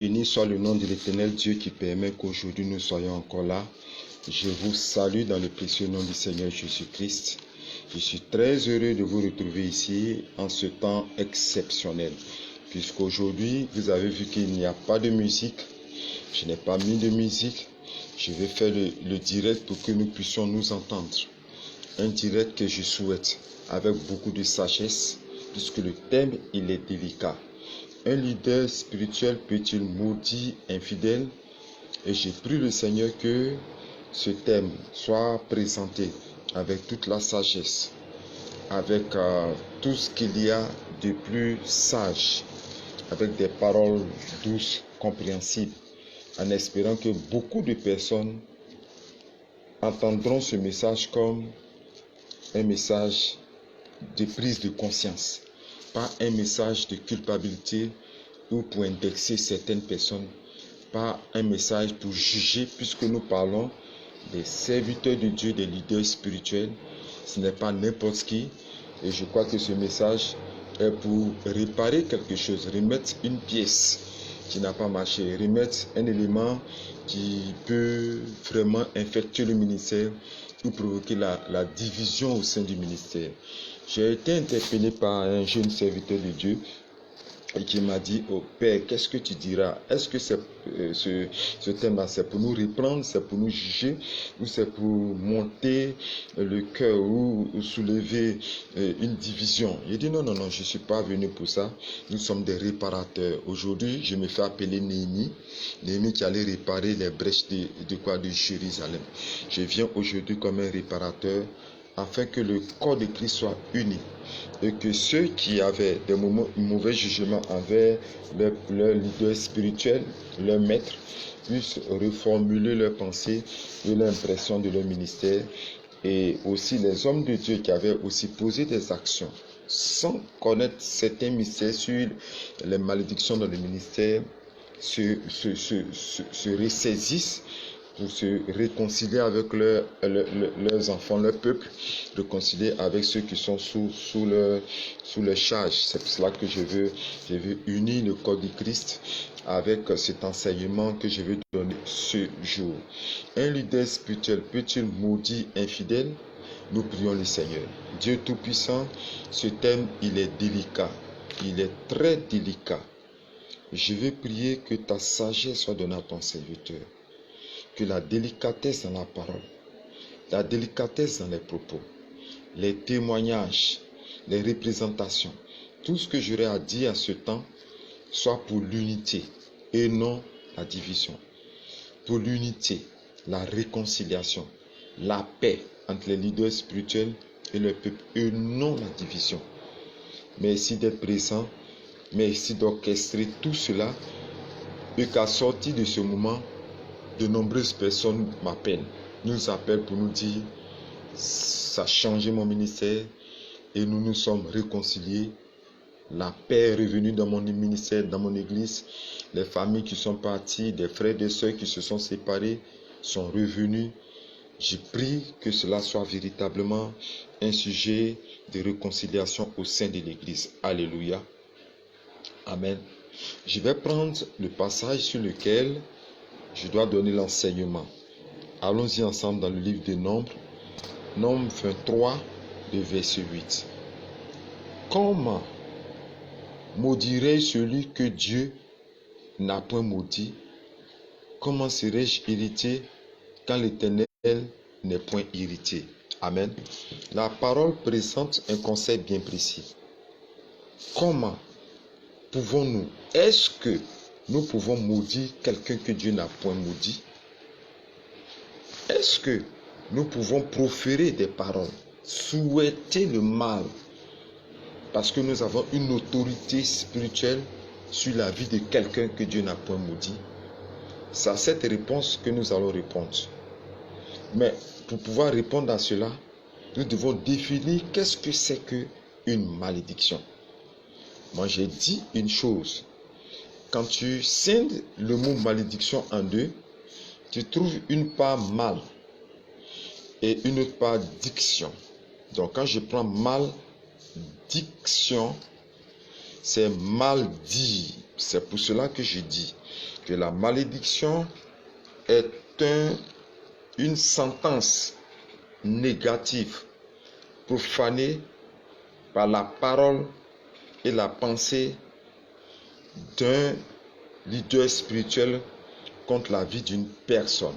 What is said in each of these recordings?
Béni soit le nom de l'Éternel Dieu qui permet qu'aujourd'hui nous soyons encore là. Je vous salue dans le précieux nom du Seigneur Jésus-Christ. Je suis très heureux de vous retrouver ici en ce temps exceptionnel. Puisqu'aujourd'hui, vous avez vu qu'il n'y a pas de musique. Je n'ai pas mis de musique. Je vais faire le direct pour que nous puissions nous entendre. Un direct que je souhaite avec beaucoup de sagesse, puisque le thème, il est délicat. Un leader spirituel peut-il maudire infidèle? Et j'ai pris le Seigneur que ce thème soit présenté avec toute la sagesse, avec tout ce qu'il y a de plus sage, avec des paroles douces, compréhensibles, en espérant que beaucoup de personnes entendront ce message comme un message de prise de conscience, pas un message de culpabilité ou pour indexer certaines personnes, pas un message pour juger, puisque nous parlons des serviteurs de Dieu, des leaders spirituels. Ce n'est pas n'importe qui, et je crois que ce message est pour réparer quelque chose, remettre une pièce qui n'a pas marché, remettre un élément qui peut vraiment infecter le ministère ou provoquer la division au sein du ministère. J'ai été interpellé par un jeune serviteur de Dieu et qui m'a dit: oh Père, qu'est-ce que tu diras? Est-ce que ce thème-là, c'est pour nous reprendre, c'est pour nous juger, ou c'est pour monter le cœur ou soulever une division? J'ai dit non, je ne suis pas venu pour ça. Nous sommes des réparateurs. Aujourd'hui, je me fais appeler Néhémie qui allait réparer les brèches de Jérusalem. Je viens aujourd'hui comme un réparateur, afin que le corps de Christ soit uni et que ceux qui avaient des mauvais jugements envers leur leader spirituel, leur maître, puissent reformuler leurs pensées et l'impression de leur ministère, et aussi les hommes de Dieu qui avaient aussi posé des actions sans connaître certains mystères sur les malédictions dans le ministère se ressaisissent pour se réconcilier avec leurs enfants, leur peuple, réconcilier avec ceux qui sont sous leur charge. C'est pour cela que je veux unir le corps du Christ avec cet enseignement que je vais donner ce jour. Un leader spirituel peut-il maudire infidèle? Nous prions le Seigneur. Dieu Tout-Puissant, ce thème, il est délicat. Il est très délicat. Je veux prier que ta sagesse soit donnée à ton serviteur. Que la délicatesse dans la parole, la délicatesse dans les propos, les témoignages, les représentations, tout ce que j'aurai à dire à ce temps soit pour l'unité et non la division. Pour l'unité, la réconciliation, la paix entre les leaders spirituels et le peuple et non la division. Merci d'être présent. Merci d'orchestrer tout cela et qu'à sortir de ce moment, de nombreuses personnes m'appellent, nous appellent pour nous dire: ça a changé mon ministère et nous nous sommes réconciliés. La paix est revenue dans mon ministère, dans mon église. Les familles qui sont parties, des frères et des sœurs qui se sont séparés sont revenus. Je prie que cela soit véritablement un sujet de réconciliation au sein de l'église. Alléluia. Amen. Je vais prendre le passage sur lequel je dois donner l'enseignement. Allons-y ensemble dans le livre des Nombres, Nombre 23, le verset 8. Comment maudirais-je celui que Dieu n'a point maudit? Comment serais-je irrité quand l'Éternel n'est point irrité? Amen. La parole présente un concept bien précis. Comment pouvons-nous, est-ce que nous pouvons maudire quelqu'un que Dieu n'a point maudit? Est-ce que nous pouvons proférer des paroles, souhaiter le mal, parce que nous avons une autorité spirituelle sur la vie de quelqu'un que Dieu n'a point maudit? C'est à cette réponse que nous allons répondre. Mais pour pouvoir répondre à cela, nous devons définir qu'est-ce que c'est qu'une malédiction. Moi, j'ai dit une chose. Quand tu scindes le mot malédiction en deux, tu trouves une part mal et une autre part diction. Donc, quand je prends malédiction, c'est mal dit. C'est pour cela que je dis que la malédiction est une sentence négative profanée par la parole et la pensée d'un leader spirituel contre la vie d'une personne.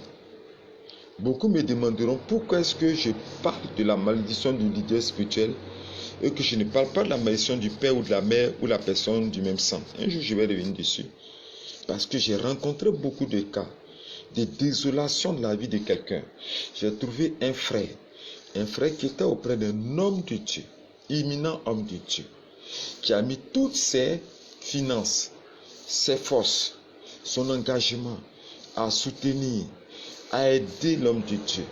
Beaucoup me demanderont pourquoi est-ce que je parle de la malédiction du leader spirituel et que je ne parle pas de la malédiction du père ou de la mère ou la personne du même sang. Un jour, je vais revenir dessus. Parce que j'ai rencontré beaucoup de cas de désolation de la vie de quelqu'un. J'ai trouvé un frère qui était auprès d'un homme de Dieu, éminent homme de Dieu, qui a mis toutes ses finances, ses forces, son engagement à soutenir, à aider l'homme de Dieu.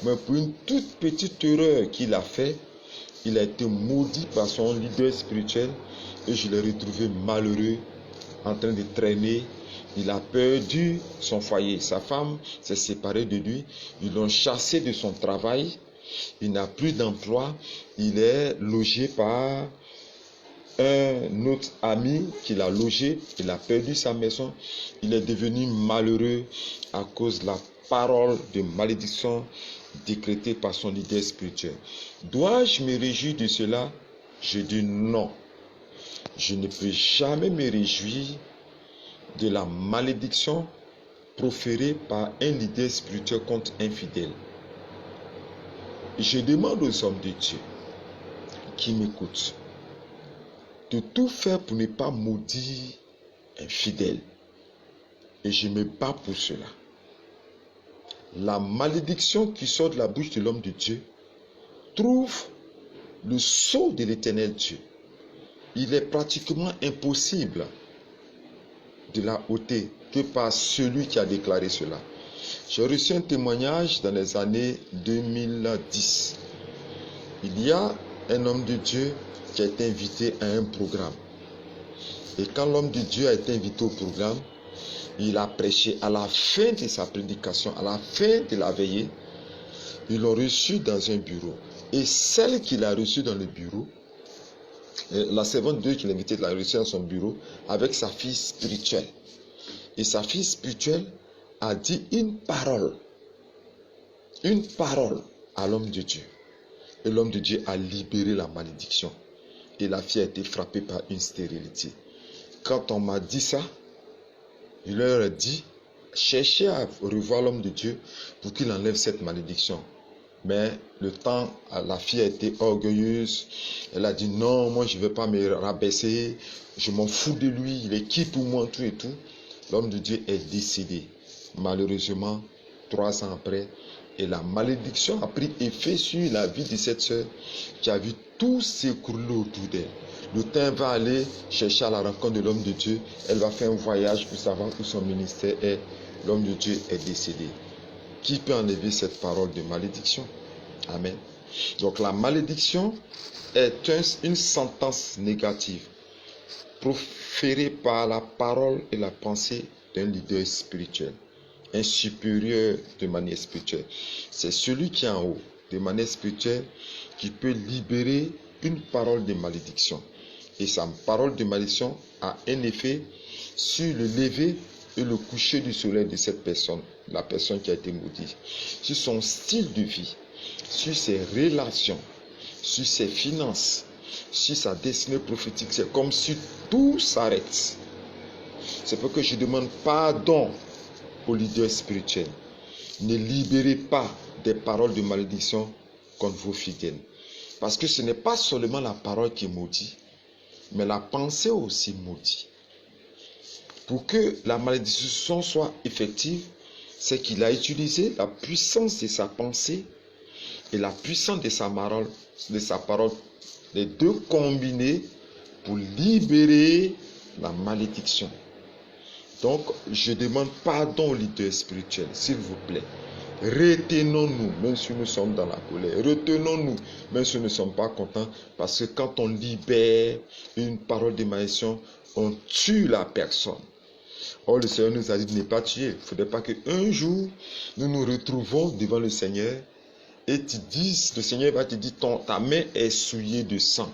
Mais pour une toute petite erreur qu'il a fait, il a été maudit par son leader spirituel et je l'ai retrouvé malheureux, en train de traîner. Il a perdu son foyer. Sa femme s'est séparée de lui. Ils l'ont chassé de son travail. Il n'a plus d'emploi. Il est logé par un autre ami qui l'a logé. Il a perdu sa maison. Il est devenu malheureux à cause de la parole de malédiction décrétée par son leader spirituel. Dois-je me réjouir de cela? Je dis non. Je ne peux jamais me réjouir de la malédiction proférée par un leader spirituel contre un fidèle. Je demande aux hommes de Dieu qui m'écoutent de tout faire pour ne pas maudire un fidèle. Et je me bats pour cela. La malédiction qui sort de la bouche de l'homme de Dieu trouve le sceau de l'Éternel Dieu. Il est pratiquement impossible de la ôter que par celui qui a déclaré cela. J'ai reçu un témoignage dans les années 2010. Il y a un homme de Dieu qui a été invité à un programme. Et quand l'homme de Dieu a été invité au programme, il a prêché. À la fin de sa prédication, à la fin de la veillée, ils l'ont reçu dans un bureau. Et celle qu'il a reçue dans le bureau, la servante de Dieu qui l'a invité, l'a reçue dans son bureau avec sa fille spirituelle. Et sa fille spirituelle a dit une parole à l'homme de Dieu. Et l'homme de Dieu a libéré la malédiction. Et la fille a été frappée par une stérilité. Quand on m'a dit ça, je leur ai dit, cherchez à revoir l'homme de Dieu pour qu'il enlève cette malédiction. Mais le temps, la fille a été orgueilleuse. Elle a dit non, moi je ne vais pas me rabaisser. Je m'en fous de lui. Il est qui pour moi, tout et tout. L'homme de Dieu est décédé. Malheureusement, 3 ans après. Et la malédiction a pris effet sur la vie de cette sœur qui a vu tout s'écrouler autour d'elle. Le temps va aller chercher à la rencontre de l'homme de Dieu. Elle va faire un voyage pour savoir où son ministère est. L'homme de Dieu est décédé. Qui peut enlever cette parole de malédiction? Amen. Donc la malédiction est une sentence négative proférée par la parole et la pensée d'un leader spirituel, un supérieur de manière spirituelle. C'est celui qui est en haut de manière spirituelle qui peut libérer une parole de malédiction. Et sa parole de malédiction a un effet sur le lever et le coucher du soleil de cette personne, la personne qui a été maudite, sur son style de vie, sur ses relations, sur ses finances, sur sa destinée prophétique. C'est comme si tout s'arrête. C'est pourquoi je demande pardon aux leaders spirituels. Ne libérez pas des paroles de malédiction contre vos fidèles. Parce que ce n'est pas seulement la parole qui maudit, mais la pensée aussi maudit. Pour que la malédiction soit effective, c'est qu'il a utilisé la puissance de sa pensée et la puissance de sa parole, les deux combinés pour libérer la malédiction. Donc, je demande pardon aux leaders spirituels, s'il vous plaît. Retenons-nous, même si nous sommes dans la colère. Retenons-nous, même si nous ne sommes pas contents. Parce que quand on libère une parole de malédiction, on tue la personne. Or, le Seigneur nous a dit de ne pas tuer. Il ne faudrait pas qu'un jour, nous nous retrouvons devant le Seigneur et le Seigneur va te dire, ta main est souillée de sang.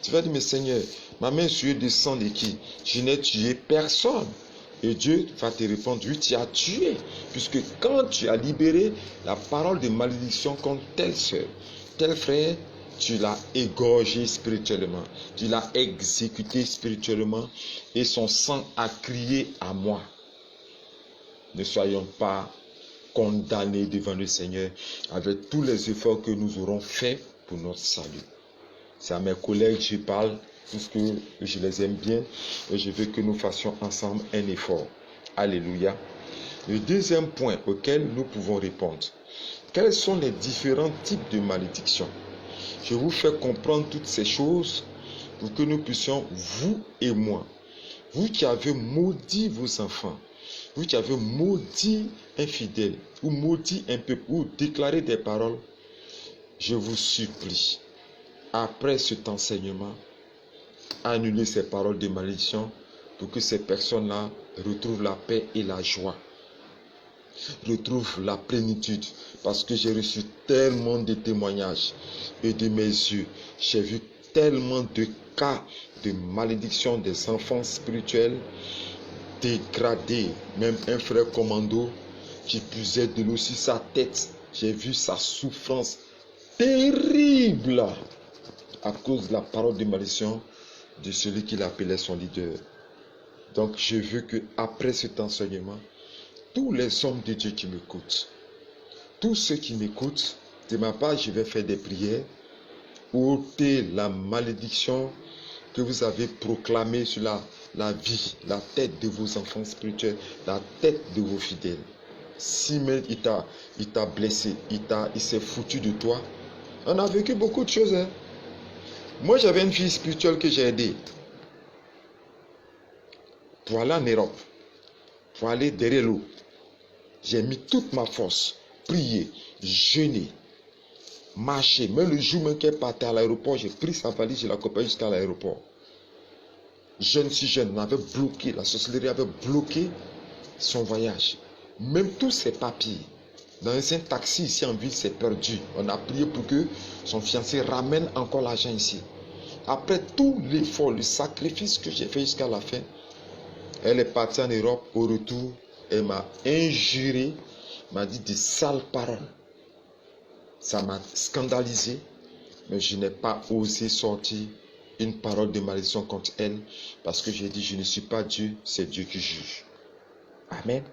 Tu vas dire, mais Seigneur, ma main est souillée de sang de qui? Je n'ai tué personne. Et Dieu va te répondre, oui, tu as tué. Puisque quand tu as libéré la parole de malédiction contre telle soeur, tel frère, tu l'as égorgé spirituellement. Tu l'as exécuté spirituellement. Et son sang a crié à moi. Ne soyons pas condamnés devant le Seigneur avec tous les efforts que nous aurons faits pour notre salut. C'est à mes collègues que je parle, puisque je les aime bien et je veux que nous fassions ensemble un effort. Alléluia. Le deuxième point auquel nous pouvons répondre. Quels sont les différents types de malédictions? Je vous fais comprendre toutes ces choses pour que nous puissions, vous et moi, vous qui avez maudit vos enfants, vous qui avez maudit un fidèle, ou maudit un peuple, ou déclaré des paroles, je vous supplie, après cet enseignement, annulez ces paroles de malédiction pour que ces personnes-là retrouvent la paix et la joie, retrouvent la plénitude. Parce que j'ai reçu tellement de témoignages et de mes yeux, j'ai vu tellement de cas de malédiction des enfants spirituels dégradés. Même un frère commando qui puisait de l'eau sur sa tête. J'ai vu sa souffrance terrible à cause de la parole de malédiction de celui qu'il appelait son leader. Donc je veux que après cet enseignement, tous les hommes de Dieu qui m'écoutent, tous ceux qui m'écoutent, de ma part, je vais faire des prières, ôter la malédiction que vous avez proclamée sur la vie, la tête de vos enfants spirituels, la tête de vos fidèles. Si même il t'a blessé, il s'est foutu de toi, on a vécu beaucoup de choses. Moi, j'avais une fille spirituelle que j'ai aidée pour aller en Europe, pour aller derrière l'eau. J'ai mis toute ma force, prier, jeûner, marcher. Même le jour même qu'elle partait à l'aéroport, j'ai pris sa valise, je l'accompagne jusqu'à l'aéroport. Jeune si jeune, on avait bloqué, la sorcellerie avait bloqué son voyage. Même tous ses papiers. Dans un taxi ici en ville, c'est perdu. On a prié pour que son fiancé ramène encore l'argent ici. Après tout l'effort, le sacrifice que j'ai fait jusqu'à la fin, elle est partie en Europe. Au retour, elle m'a injuré, m'a dit des sales paroles. Ça m'a scandalisé, mais je n'ai pas osé sortir une parole de malédiction contre elle, parce que j'ai dit, je ne suis pas Dieu, c'est Dieu qui juge. Amen.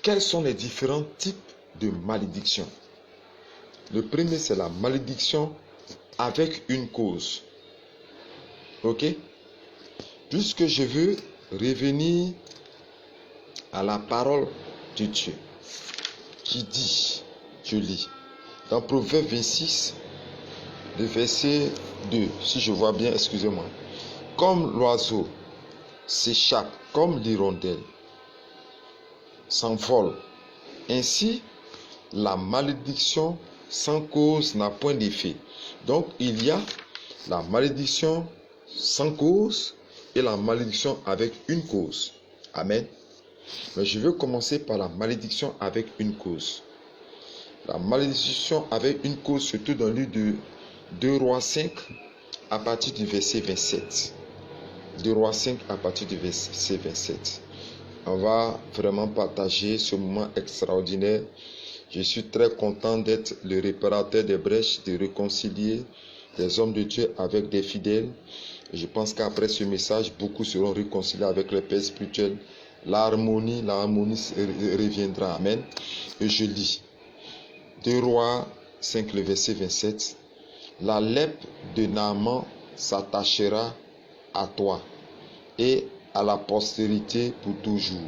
Quels sont les différents types de malédiction? Le premier, c'est la malédiction avec une cause. Ok? Puisque je veux revenir à la parole de Dieu qui dit, je lis, dans Proverbe 26, le verset 2, si je vois bien, excusez-moi. Comme l'oiseau s'échappe, comme l'hirondelle s'envole, ainsi la malédiction sans cause n'a point d'effet. Donc il y a la malédiction sans cause et la malédiction avec une cause. Amen. Mais je veux commencer par la malédiction avec une cause. La malédiction avec une cause se trouve dans le livre de 2 Rois 5 à partir du verset 27. 2 Rois 5 à partir du verset 27. On va vraiment partager ce moment extraordinaire. Je suis très content d'être le réparateur des brèches, de réconcilier des hommes de Dieu avec des fidèles. Et je pense qu'après ce message, beaucoup seront réconciliés avec les pères spirituels. L'harmonie reviendra. Amen. Et je lis. 2 Rois 5, le verset 27. La lèpre de Naaman s'attachera à toi et à la postérité pour toujours.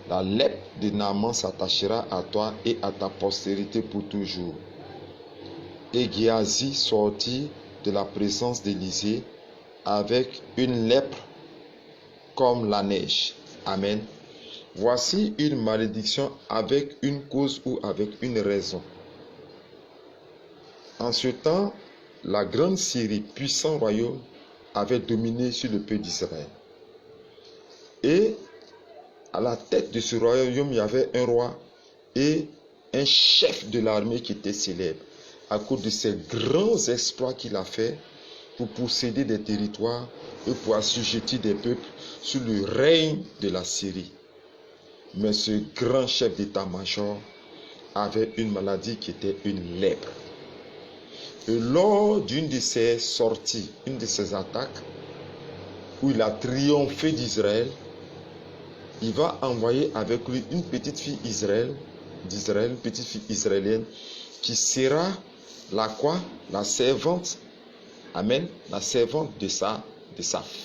La lèpre de Naaman s'attachera à toi et à ta postérité pour toujours. Et Géasi sortit de la présence d'Élisée avec une lèpre comme la neige. Amen. Voici une malédiction avec une cause ou avec une raison. En ce temps, la grande Syrie, puissant royaume, avait dominé sur le peuple d'Israël. Et à la tête de ce royaume, il y avait un roi et un chef de l'armée qui était célèbre à cause de ses grands exploits qu'il a fait pour posséder des territoires et pour assujettir des peuples. sous le règne de la Syrie. Mais ce grand chef d'état-major avait une maladie qui était une lèpre. Et lors d'une de ses sorties, une de ses attaques, où il a triomphé d'Israël, il va envoyer avec lui une petite fille d'Israël, une petite fille israélienne, qui sera la quoi? La servante, amen, la servante de sa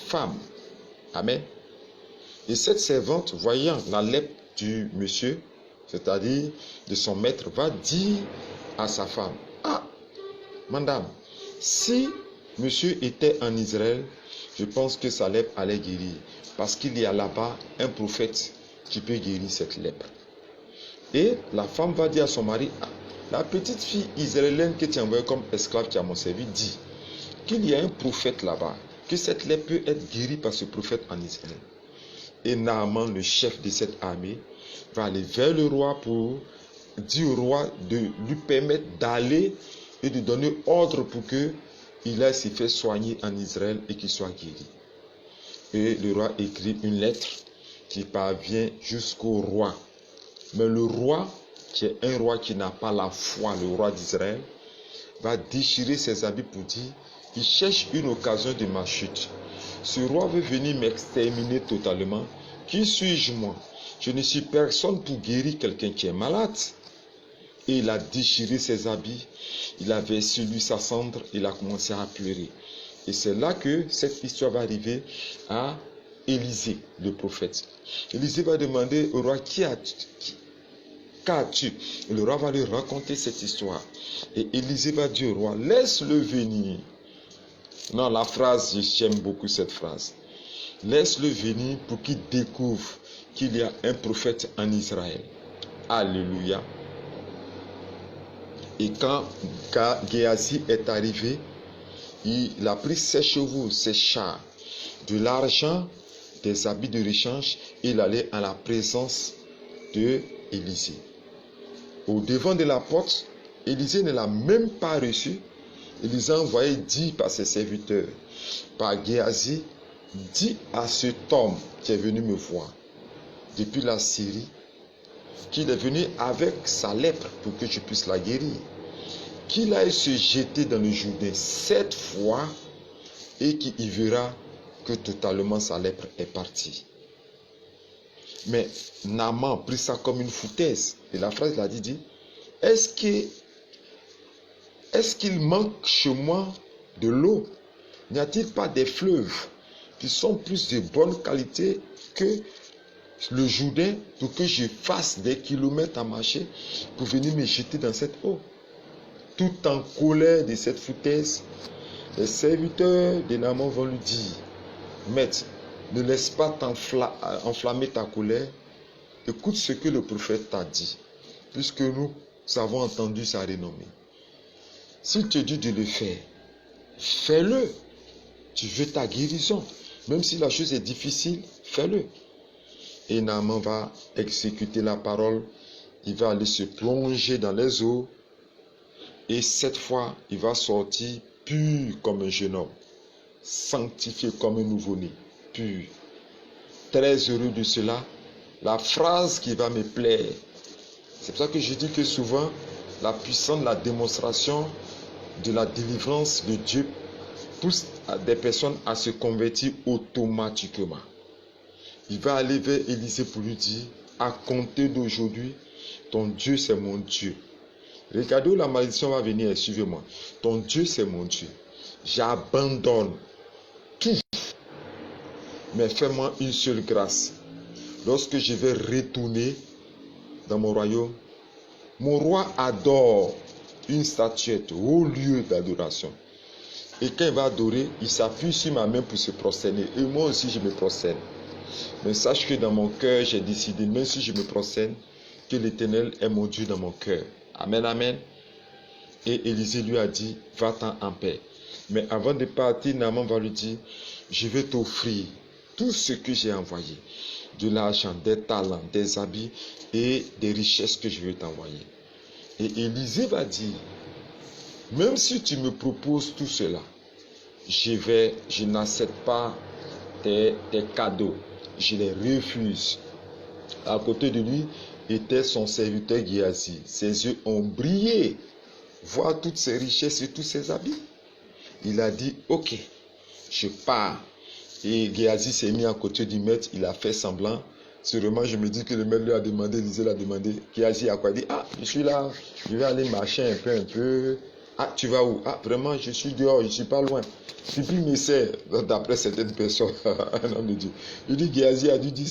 femme, amen. Et cette servante, voyant la lèpre du monsieur, c'est-à-dire de son maître, va dire à sa femme, ah, madame, si monsieur était en Israël, je pense que sa lèpre allait guérir. Parce qu'il y a là-bas un prophète qui peut guérir cette lèpre. Et la femme va dire à son mari, ah, la petite fille israélienne que tu as envoyée comme esclave qui a mon service dit qu'il y a un prophète là-bas, que cette lèpre peut être guérie par ce prophète en Israël. Et Naaman, le chef de cette armée, va aller vers le roi pour dire au roi de lui permettre d'aller et de donner ordre pour qu'il aille se faire soigner en Israël et qu'il soit guéri. Et le roi écrit une lettre qui parvient jusqu'au roi. Mais le roi, qui est un roi qui n'a pas la foi, le roi d'Israël, va déchirer ses habits pour dire, il cherche une occasion de ma chute. Ce roi veut venir m'exterminer totalement. Qui suis-je moi? Je ne suis personne pour guérir quelqu'un qui est malade. Et il a déchiré ses habits, il a versé lui sa cendre, il a commencé à pleurer. Et c'est là que cette histoire va arriver à Élisée, le prophète. Élisée va demander au roi, qu'as-tu? Le roi va lui raconter cette histoire. Et Élisée va dire au roi, laisse-le venir. Non, la phrase, j'aime beaucoup cette phrase. Laisse-le venir pour qu'il découvre qu'il y a un prophète en Israël. Alléluia. Et quand Géasi est arrivé, il a pris ses chevaux, ses chars, de l'argent, des habits de rechange, et il allait à la présence de Élisée. Au devant de la porte, Élisée ne l'a même pas reçu. Élisée a envoyé dire par ses serviteurs, par Géasi, dis à cet homme qui est venu me voir depuis la Syrie, qu'il est venu avec sa lèpre pour que je puisse la guérir. Qu'il aille se jeter dans le Jourdain 7 fois et qu'il verra que totalement sa lèpre est partie. Mais Naaman prit ça comme une foutaise. Et la phrase, il a dit, est-ce qu'il manque chez moi de l'eau? N'y a-t-il pas des fleuves qui sont plus de bonne qualité que le Jourdain pour que je fasse des kilomètres à marcher pour venir me jeter dans cette eau? Tout en colère de cette foutaise, les serviteurs de Naaman vont lui dire, maître, ne laisse pas enflammer ta colère, écoute ce que le prophète t'a dit, puisque nous avons entendu sa renommée. S'il te dit de le faire, fais-le. Tu veux ta guérison, même si la chose est difficile, fais-le. Et Naaman va exécuter la parole, il va aller se plonger dans les eaux, et cette fois, il va sortir pur comme un jeune homme, sanctifié comme un nouveau-né, pur. Très heureux de cela, la phrase qui va me plaire. C'est pour ça que je dis que souvent, la puissance de la démonstration de la délivrance de Dieu pousse des personnes à se convertir automatiquement. Il va aller vers Élisée pour lui dire, à compter d'aujourd'hui, ton Dieu c'est mon Dieu. Regardez où la malédiction va venir, suivez-moi. Ton Dieu c'est mon Dieu. J'abandonne tout. Mais fais-moi une seule grâce. Lorsque je vais retourner dans mon royaume, mon roi adore une statuette au lieu d'adoration. Et quand il va adorer, il s'appuie sur ma main pour se prosterner. Et moi aussi, je me prosterne. Mais sache que dans mon cœur, j'ai décidé, même si je me prosterne, que l'Éternel est mon Dieu dans mon cœur. Amen, amen. Et Élisée lui a dit, va-t'en en paix. Mais avant de partir, Naaman va lui dire, je vais t'offrir tout ce que j'ai envoyé. De l'argent, des talents, des habits et des richesses que je vais t'envoyer. Et Élisée va dire, même si tu me proposes tout cela, je n'accepte pas tes cadeaux. Je les refuse. À côté de lui était son serviteur Géasi. Ses yeux ont brillé. Voir toutes ses richesses et tous ses habits. Il a dit, ok, je pars. Et Géasi s'est mis à côté du maître. Il a fait semblant. Sûrement, je me dis que le maître lui a demandé, Élisée l'a demandé. Géasi a quoi dit? Ah, je suis là. Je vais aller marcher un peu. Ah, tu vas où? Ah, vraiment, je suis dehors. Je ne suis pas loin. Pipi me sert, d'après certaines personnes, un homme de Dieu. Je dis, Géasi a dû dire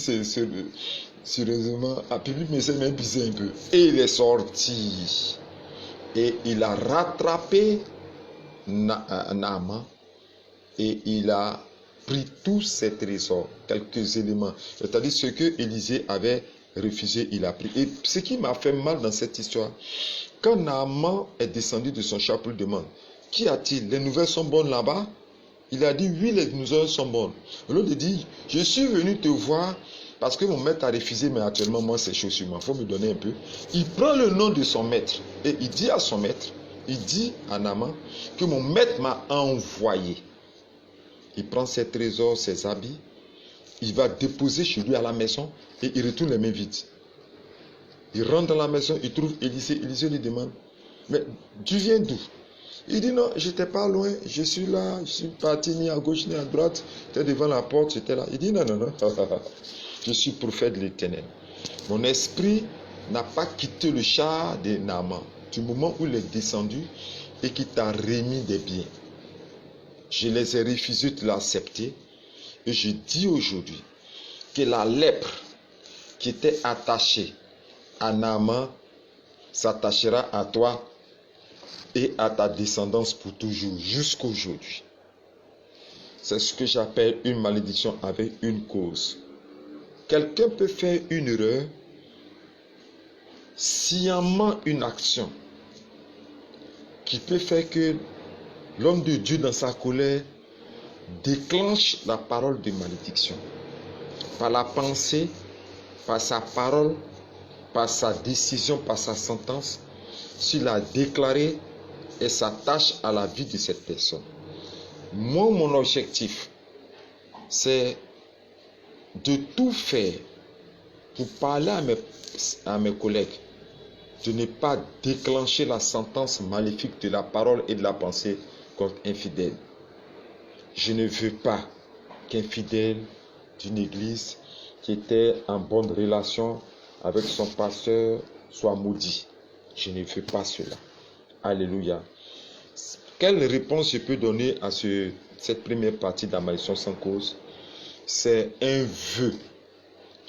sérieusement, ah, Pipi me sert même pisser un peu. Et il est sorti. Et il a rattrapé Naaman et il a pris tous ses trésors, quelques éléments. C'est-à-dire ce que Élisée avait refusé, il a pris. Et ce qui m'a fait mal dans cette histoire, quand Naaman est descendu de son char pour lui demander, qu'y a-t-il? Les nouvelles sont bonnes là-bas? Il a dit, oui, les nouvelles sont bonnes. L'autre dit, je suis venu te voir parce que mon maître a refusé, mais actuellement, moi, c'est chaud sur moi. Il faut me donner un peu. Il prend le nom de son maître et il dit à son maître, il dit à Naaman que mon maître m'a envoyé. Il prend ses trésors, ses habits, il va déposer chez lui à la maison et il retourne les mains vides. Il rentre dans la maison, il trouve Élisée. Élisée lui demande, mais tu viens d'où? Il dit non, j'étais pas loin, je suis là, je suis parti ni à gauche ni à droite, j'étais devant la porte, j'étais là. Il dit non, je suis prophète de l'Éternel. Mon esprit n'a pas quitté le char de Naaman du moment où il est descendu et qu'il t'a remis des biens. Je les ai refusés de l'accepter et je dis aujourd'hui que la lèpre qui était attachée à Naaman s'attachera à toi et à ta descendance pour toujours, jusqu'aujourd'hui. C'est ce que j'appelle une malédiction avec une cause. Quelqu'un peut faire une erreur, sciemment une action, qui peut faire que l'homme de Dieu dans sa colère déclenche la parole de malédiction. Par la pensée, par sa parole, par sa décision, par sa sentence, s'il a déclaré et s'attache à la vie de cette personne. Moi, mon objectif, c'est de tout faire pour parler à mes collègues, de ne pas déclencher la sentence maléfique de la parole et de la pensée contre un fidèle. Je ne veux pas qu'un fidèle d'une église qui était en bonne relation avec son pasteur soit maudit. Je ne veux pas cela. Alléluia. Quelle réponse je peux donner à cette première partie de la malédiction sans cause? C'est un vœu,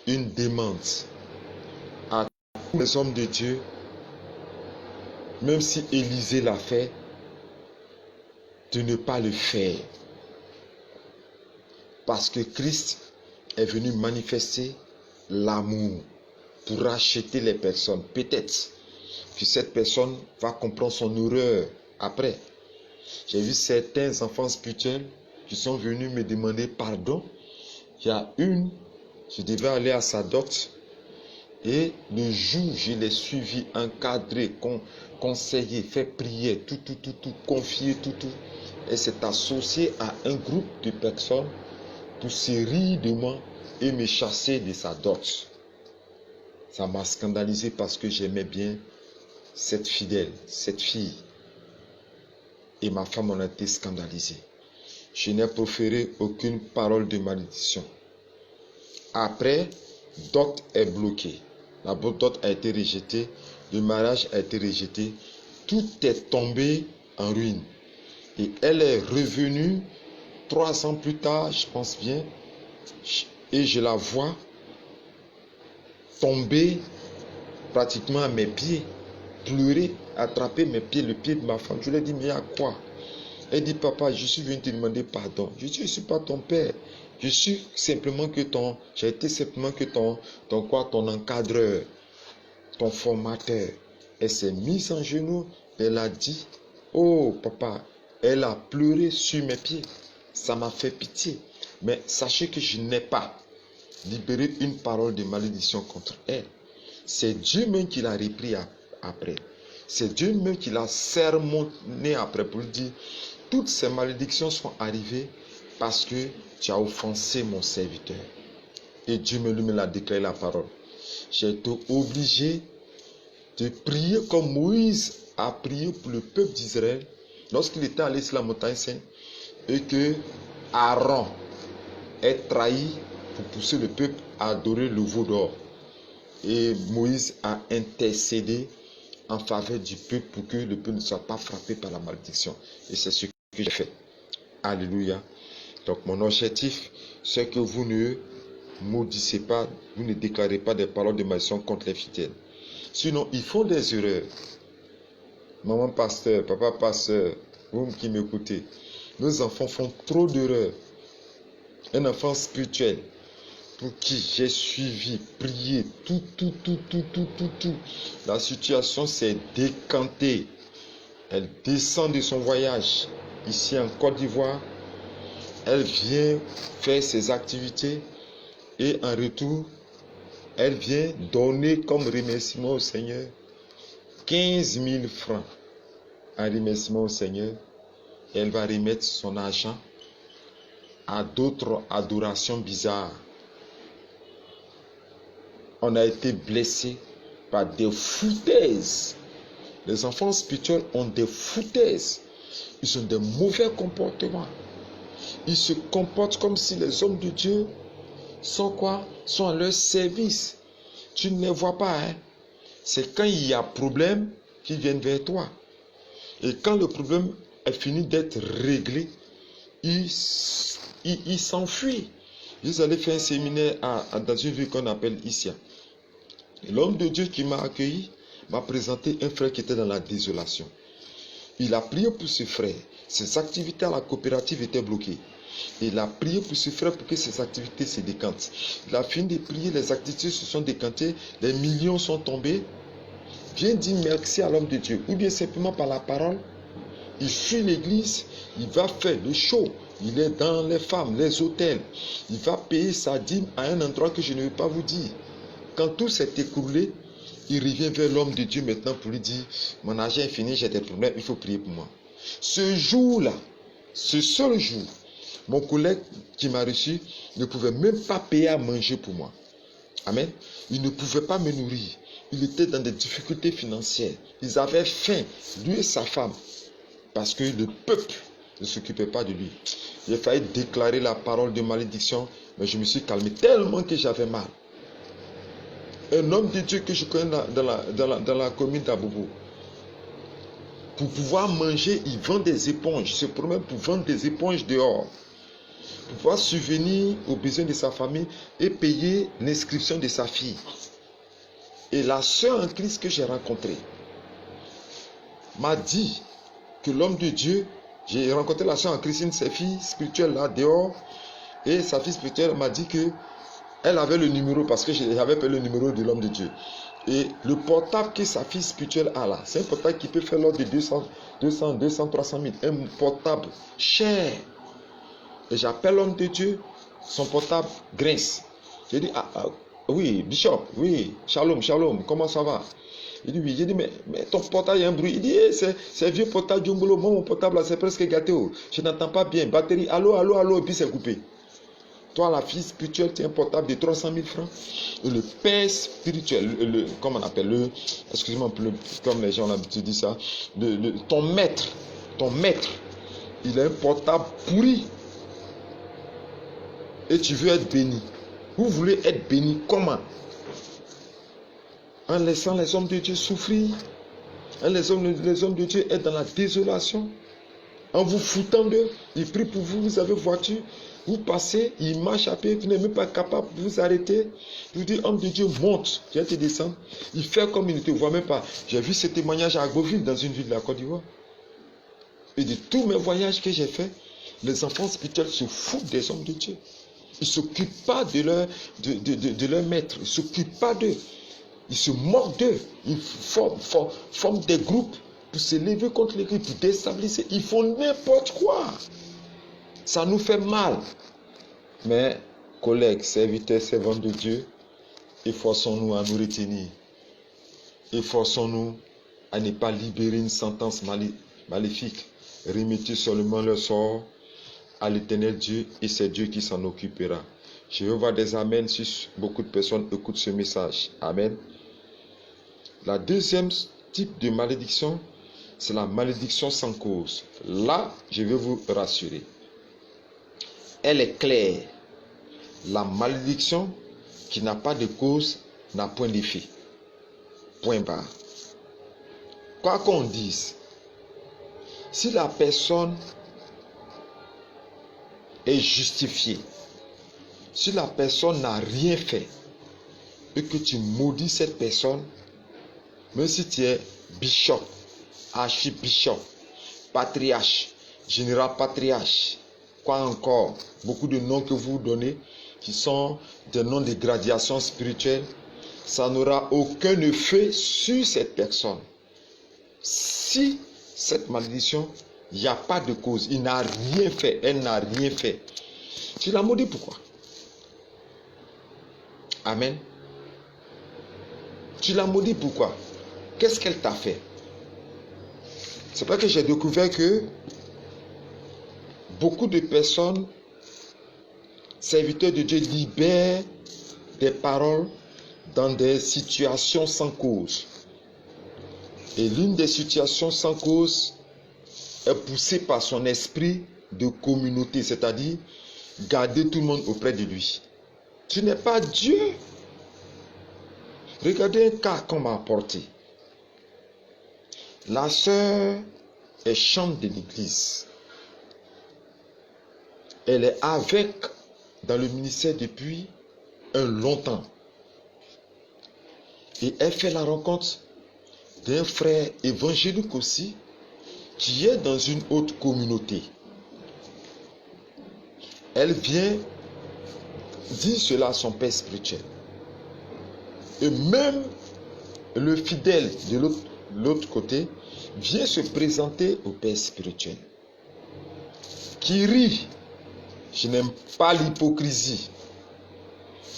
une demande à tous les hommes de Dieu, même si Élisée l'a fait, de ne pas le faire. Parce que Christ est venu manifester l'amour pour racheter les personnes. Peut-être que cette personne va comprendre son erreur après. J'ai vu certains enfants spirituels qui sont venus me demander pardon. Il y a une, je devais aller à sa dot. Et le jour, je l'ai suivi, encadré, conseillé, fait prier, tout, confié, tout. Elle s'est associée à un groupe de personnes pour se rire de moi et me chasser de sa dot. Ça m'a scandalisé parce que j'aimais bien cette fidèle, cette fille. Et ma femme en a été scandalisée. Je n'ai proféré aucune parole de malédiction. Après, dot est bloqué. La dot a été rejetée. Le mariage a été rejeté. Tout est tombé en ruine. Et elle est revenue 3 ans plus tard, je pense bien. Et je la vois tomber pratiquement à mes pieds. Pleurer, attraper mes pieds, le pied de ma femme. Je lui ai dit, mais à quoi? Elle dit, papa, je suis venu te demander pardon. Je dis, je ne suis pas ton père. Je suis simplement que j'ai été simplement que ton encadreur, ton formateur. Elle s'est mise en genoux, elle a dit, oh papa, elle a pleuré sur mes pieds. Ça m'a fait pitié. Mais sachez que je n'ai pas libéré une parole de malédiction contre elle. C'est Dieu même qui l'a repris après. C'est Dieu même qui l'a sermonné après pour lui dire, toutes ces malédictions sont arrivées parce que tu as offensé mon serviteur. Et Dieu me l'a déclaré la parole. J'ai été obligé de prier comme Moïse a prié pour le peuple d'Israël lorsqu'il était allé sur la montagne sainte et que Aaron est trahi pour pousser le peuple à adorer le veau d'or. Et Moïse a intercédé en faveur du peuple pour que le peuple ne soit pas frappé par la malédiction. Et c'est ce que j'ai fait. Alléluia. Donc mon objectif, c'est que vous ne maudissez pas, vous ne déclarez pas des paroles de malédiction contre les fidèles. Sinon, ils font des erreurs. Maman pasteur, papa pasteur, vous qui m'écoutez, nos enfants font trop d'erreurs. Un enfant spirituel pour qui j'ai suivi, prié, tout. La situation s'est décantée. Elle descend de son voyage ici en Côte d'Ivoire. Elle vient faire ses activités et en retour, elle vient donner comme remerciement au Seigneur 15 000 francs en remerciement au Seigneur. Et elle va remettre son argent à d'autres adorations bizarres. On a été blessé par des foutaises. Les enfants spirituels ont des foutaises. Ils ont des mauvais comportements. Ils se comportent comme si les hommes de Dieu sont quoi? Sont à leur service. Tu ne les vois pas. C'est quand il y a problème qu'ils viennent vers toi. Et quand le problème est fini d'être réglé, ils s'enfuient. Ils allaient faire un séminaire dans une ville qu'on appelle Issia. L'homme de Dieu qui m'a accueilli m'a présenté un frère qui était dans la désolation. Il a prié pour ce frère. Ses activités à la coopérative étaient bloquées. Il a prié pour ce frère pour que ses activités se décantent. Il a fini de prier, les activités se sont décantées, les millions sont tombés. Viens dire merci à l'homme de Dieu. Ou bien simplement par la parole, il fuit l'église, il va faire le show. Il est dans les femmes, les hôtels. Il va payer sa dîme à un endroit que je ne vais pas vous dire. Quand tout s'est écoulé, il revient vers l'homme de Dieu maintenant pour lui dire, mon argent est fini, j'ai des problèmes, il faut prier pour moi. Ce jour-là, ce seul jour, mon collègue qui m'a reçu ne pouvait même pas payer à manger pour moi. Amen. Il ne pouvait pas me nourrir. Il était dans des difficultés financières. Ils avaient faim, lui et sa femme, parce que le peuple ne s'occupait pas de lui. J'ai failli déclarer la parole de malédiction, mais je me suis calmé tellement que j'avais mal. Un homme de Dieu que je connais dans la commune d'Abobo. Pour pouvoir manger, il vend des éponges. Il se promène pour vendre des éponges dehors. Pour pouvoir subvenir aux besoins de sa famille et payer l'inscription de sa fille. Et la sœur en Christ que j'ai rencontrée m'a dit que l'homme de Dieu, j'ai rencontré la sœur en Christ, une de ses filles spirituelles là dehors. Et sa fille spirituelle m'a dit que elle avait le numéro, parce que j'avais pris le numéro de l'homme de Dieu. Et le portable que sa fille spirituelle a là, c'est un portable qui peut faire l'ordre de 200, 300 000. Un portable cher. Et j'appelle l'homme de Dieu, son portable grince. J'ai dit, oui, Bishop, oui, shalom, comment ça va? Il dit, oui, j'ai dit, mais ton portable, il y a un bruit. Il dit, c'est vieux portable Djumbolo, moi mon portable là, c'est presque gâté. Je n'entends pas bien, batterie, allô, et puis c'est coupé. Toi, la fille spirituelle, tu as un portable de 300 000 francs. Et le père spirituel, comment on appelle excusez-moi, comme les gens ont l'habitude de dire ça, ton maître, il a un portable pourri. Et tu veux être béni. Vous voulez être béni comment? En laissant les hommes de Dieu souffrir. En les hommes de Dieu être dans la désolation. En vous foutant d'eux. Ils prient pour vous, vous avez voiture. Vous passez, il marche à pied, vous n'êtes même pas capable de vous arrêter. Je vous dis, homme de Dieu, monte, viens te descendre. Il fait comme il ne te voit même pas. J'ai vu ce témoignage à Agboville, dans une ville de la Côte d'Ivoire. Et de tous mes voyages que j'ai faits, les enfants spirituels se foutent des hommes de Dieu. Ils ne s'occupent pas de leur maître. Ils ne s'occupent pas d'eux. Ils se moquent d'eux. Ils forment des groupes pour se lever contre les groupes, pour déstabiliser. Ils font n'importe quoi. Ça nous fait mal. Mais, collègues, serviteurs, servants de Dieu, efforçons-nous à nous retenir. Efforçons-nous à ne pas libérer une sentence maléfique. Remettez seulement le sort à l'Éternel Dieu et c'est Dieu qui s'en occupera. Je veux voir des amens si beaucoup de personnes écoutent ce message. Amen. La deuxième type de malédiction, c'est la malédiction sans cause. Là, je vais vous rassurer. Elle est claire. La malédiction qui n'a pas de cause n'a point d'effet. Point barre. Quoi qu'on dise, si la personne est justifiée, si la personne n'a rien fait et que tu maudis cette personne, même si tu es bishop, archibishop, patriarche, général patriarche, quoi encore, beaucoup de noms que vous donnez qui sont des noms de gradation spirituelle, ça n'aura aucun effet sur cette personne. Si cette malédiction, il n'y a pas de cause, il n'a rien fait, elle n'a rien fait. Tu l'as maudit pourquoi? Amen. Tu l'as maudit pourquoi? Qu'est-ce qu'elle t'a fait? C'est pas que j'ai découvert que beaucoup de personnes, serviteurs de Dieu, libèrent des paroles dans des situations sans cause. Et l'une des situations sans cause est poussée par son esprit de communauté, c'est-à-dire garder tout le monde auprès de lui. Tu n'es pas Dieu. Regardez un cas qu'on m'a apporté. La sœur est chante de l'église. Elle est avec dans le ministère depuis un long temps. Et elle fait la rencontre d'un frère évangélique aussi qui est dans une autre communauté. Elle vient dire cela à son père spirituel. Et même le fidèle de l'autre côté vient se présenter au père spirituel. Qui rit. Je n'aime pas l'hypocrisie.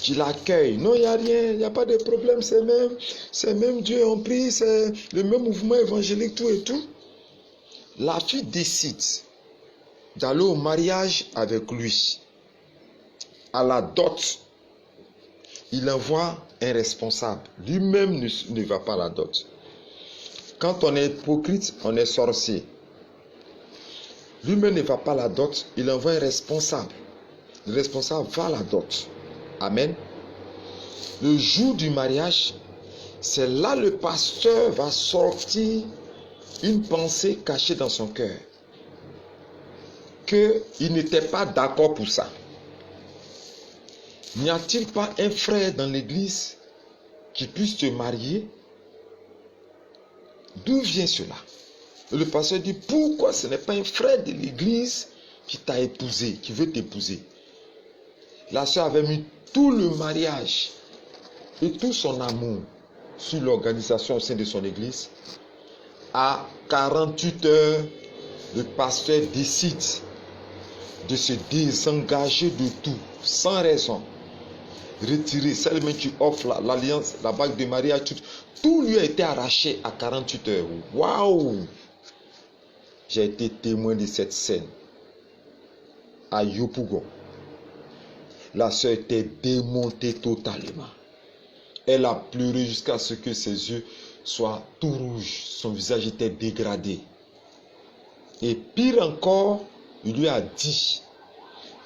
Qui l'accueille. Non, il n'y a rien, il n'y a pas de problème, c'est même Dieu en prie, c'est le même mouvement évangélique, tout et tout. La fille décide d'aller au mariage avec lui. À la dot, il envoie un responsable. Lui-même ne va pas à la dot. Quand on est hypocrite, on est sorcier. Lui-même ne va pas à la dot, il envoie un responsable. Le responsable va à la dot. Amen. Le jour du mariage, c'est là le pasteur va sortir une pensée cachée dans son cœur. Qu'il n'était pas d'accord pour ça. N'y a-t-il pas un frère dans l'église qui puisse te marier? D'où vient cela? Et le pasteur dit, pourquoi ce n'est pas un frère de l'église qui t'a épousé, qui veut t'épouser? La sœur avait mis tout le mariage et tout son amour sur l'organisation au sein de son église. À 48 heures, le pasteur décide de se désengager de tout, sans raison. Retirer, seulement tu offres l'alliance, la bague de mariage, tout lui a été arraché à 48 heures. Waouh! J'ai été témoin de cette scène à Yopougon. La sœur était démontée totalement. Elle a pleuré jusqu'à ce que ses yeux soient tout rouges. Son visage était dégradé. Et pire encore, il lui a dit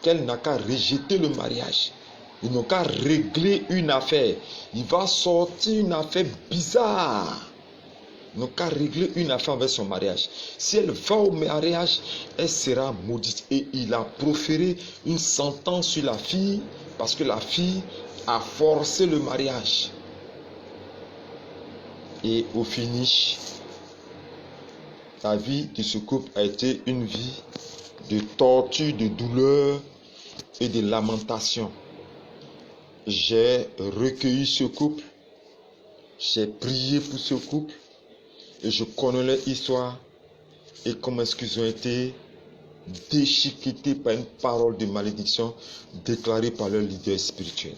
qu'elle n'a qu'à rejeter le mariage. Ils n'ont qu'à régler une affaire. Il va sortir une affaire bizarre. Ils n'ont qu'à régler une affaire avec son mariage. Si elle va au mariage, elle sera maudite. Et il a proféré une sentence sur la fille parce que la fille a forcé le mariage. Et au finish, la vie de ce couple a été une vie de torture, de douleur et de lamentation. J'ai recueilli ce couple, j'ai prié pour ce couple et je connais leur histoire et comment est-ce qu'ils ont été déchiquetés par une parole de malédiction déclarée par leur leader spirituel.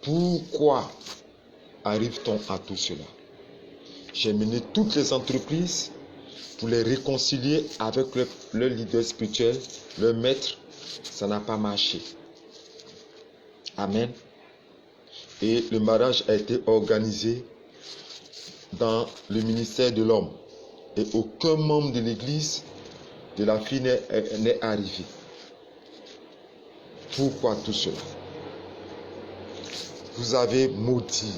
Pourquoi arrive-t-on à tout cela? J'ai mené toutes les entreprises pour les réconcilier avec leur leader spirituel, leur maître, ça n'a pas marché. Amen. Et le mariage a été organisé dans le ministère de l'homme. Et aucun membre de l'église de la fille n'est arrivé. Pourquoi tout cela? Vous avez maudit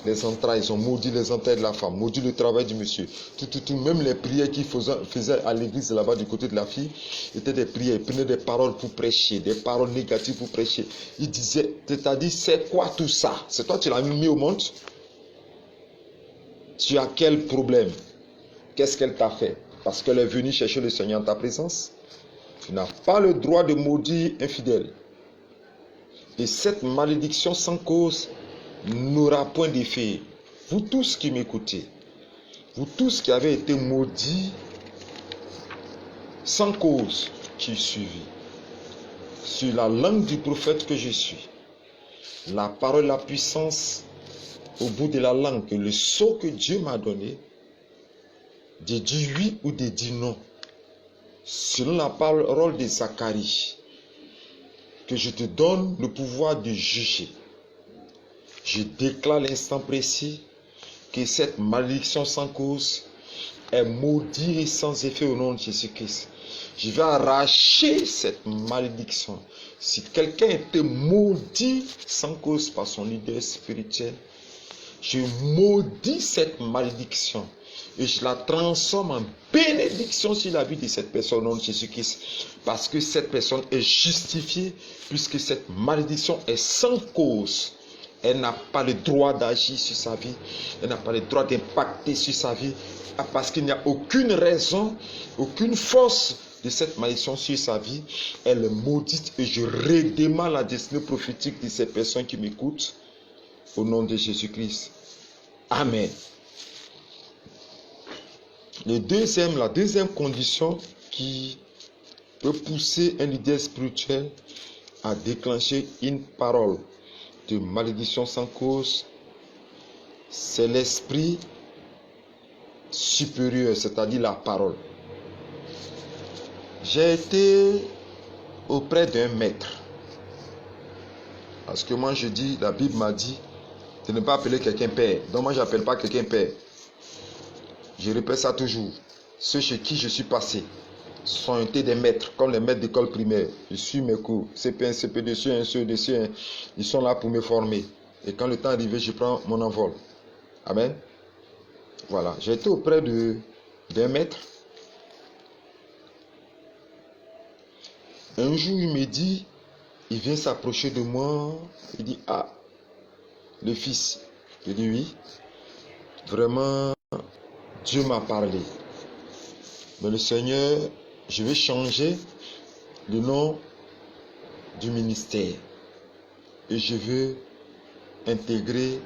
les entrailles, ils ont maudit les entrailles de la femme, maudit le travail du monsieur. Tout, même les prières qu'ils faisaient à l'église là-bas du côté de la fille, étaient des prières. Ils prenaient des paroles pour prêcher, des paroles négatives pour prêcher. Ils disaient, c'est-à-dire, c'est quoi tout ça? C'est toi qui l'as mis au monde? Tu as quel problème? Qu'est-ce qu'elle t'a fait? Parce qu'elle est venue chercher le Seigneur en ta présence? Tu n'as pas le droit de maudire infidèle. Et cette malédiction sans cause n'aura point d'effet. Vous tous qui m'écoutez, vous tous qui avez été maudits sans cause, qui suivez, sur la langue du prophète que je suis, la parole, la puissance au bout de la langue, le sceau que Dieu m'a donné, de dire oui ou de dire non, selon la parole de Zacharie, que je te donne le pouvoir de juger. Je déclare l'instant précis que cette malédiction sans cause est maudite et sans effet au nom de Jésus-Christ. Je vais arracher cette malédiction. Si quelqu'un était maudit sans cause par son leader spirituel, je maudis cette malédiction et je la transforme en bénédiction sur la vie de cette personne au nom de Jésus-Christ. Parce que cette personne est justifiée puisque cette malédiction est sans cause. Elle n'a pas le droit d'agir sur sa vie. Elle n'a pas le droit d'impacter sur sa vie. Parce qu'il n'y a aucune raison, aucune force de cette malédiction sur sa vie. Elle est maudite et je redémarre la destinée prophétique de ces personnes qui m'écoutent. Au nom de Jésus-Christ. Amen. La deuxième condition qui peut pousser un leader spirituel à déclencher une parole de malédiction sans cause, c'est l'esprit supérieur, c'est-à-dire la parole. J'ai été auprès d'un maître. Parce que moi je dis, la Bible m'a dit de ne pas appeler quelqu'un père. Donc moi je n'appelle pas quelqu'un père. Je répète ça toujours. Ceux chez qui je suis passé sont été des maîtres, comme les maîtres d'école primaire. Je suis mes cours, CP1, CP2, CE1, CE2, CE1. Ils sont là pour me former. Et quand le temps est arrivé, je prends mon envol. Amen. Voilà. J'ai été auprès d'un maître. Un jour, il me dit, il vient s'approcher de moi. Il dit, ah, le fils. Je dis oui. Vraiment, Dieu m'a parlé. Mais le Seigneur, je vais changer le nom du ministère. Et je veux intégrer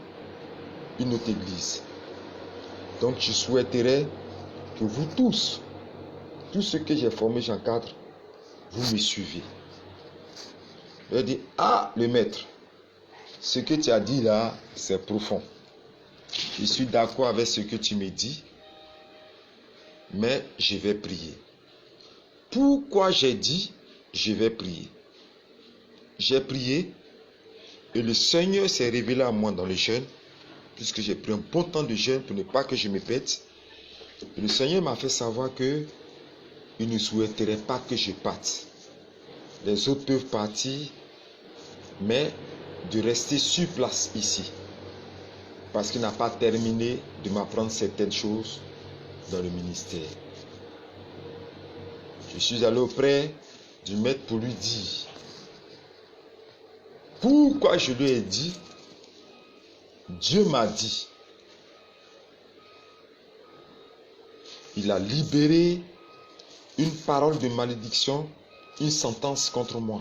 une autre église. Donc je souhaiterais que vous tous ceux que j'ai formés, j'encadre, vous me suivez. Je dis, ah, le maître, ce que tu as dit là, c'est profond. Je suis d'accord avec ce que tu me dis, mais je vais prier. Pourquoi j'ai dit, je vais prier? J'ai prié et le Seigneur s'est révélé à moi dans le jeûne, puisque j'ai pris un bon temps de jeûne pour ne pas que je me pète. Et le Seigneur m'a fait savoir que il ne souhaiterait pas que je parte. Les autres peuvent partir, mais de rester sur place ici. Parce qu'il n'a pas terminé de m'apprendre certaines choses dans le ministère. Je suis allé auprès du maître pour lui dire pourquoi je lui ai dit, Dieu m'a dit. Il a libéré une parole de malédiction, une sentence contre moi.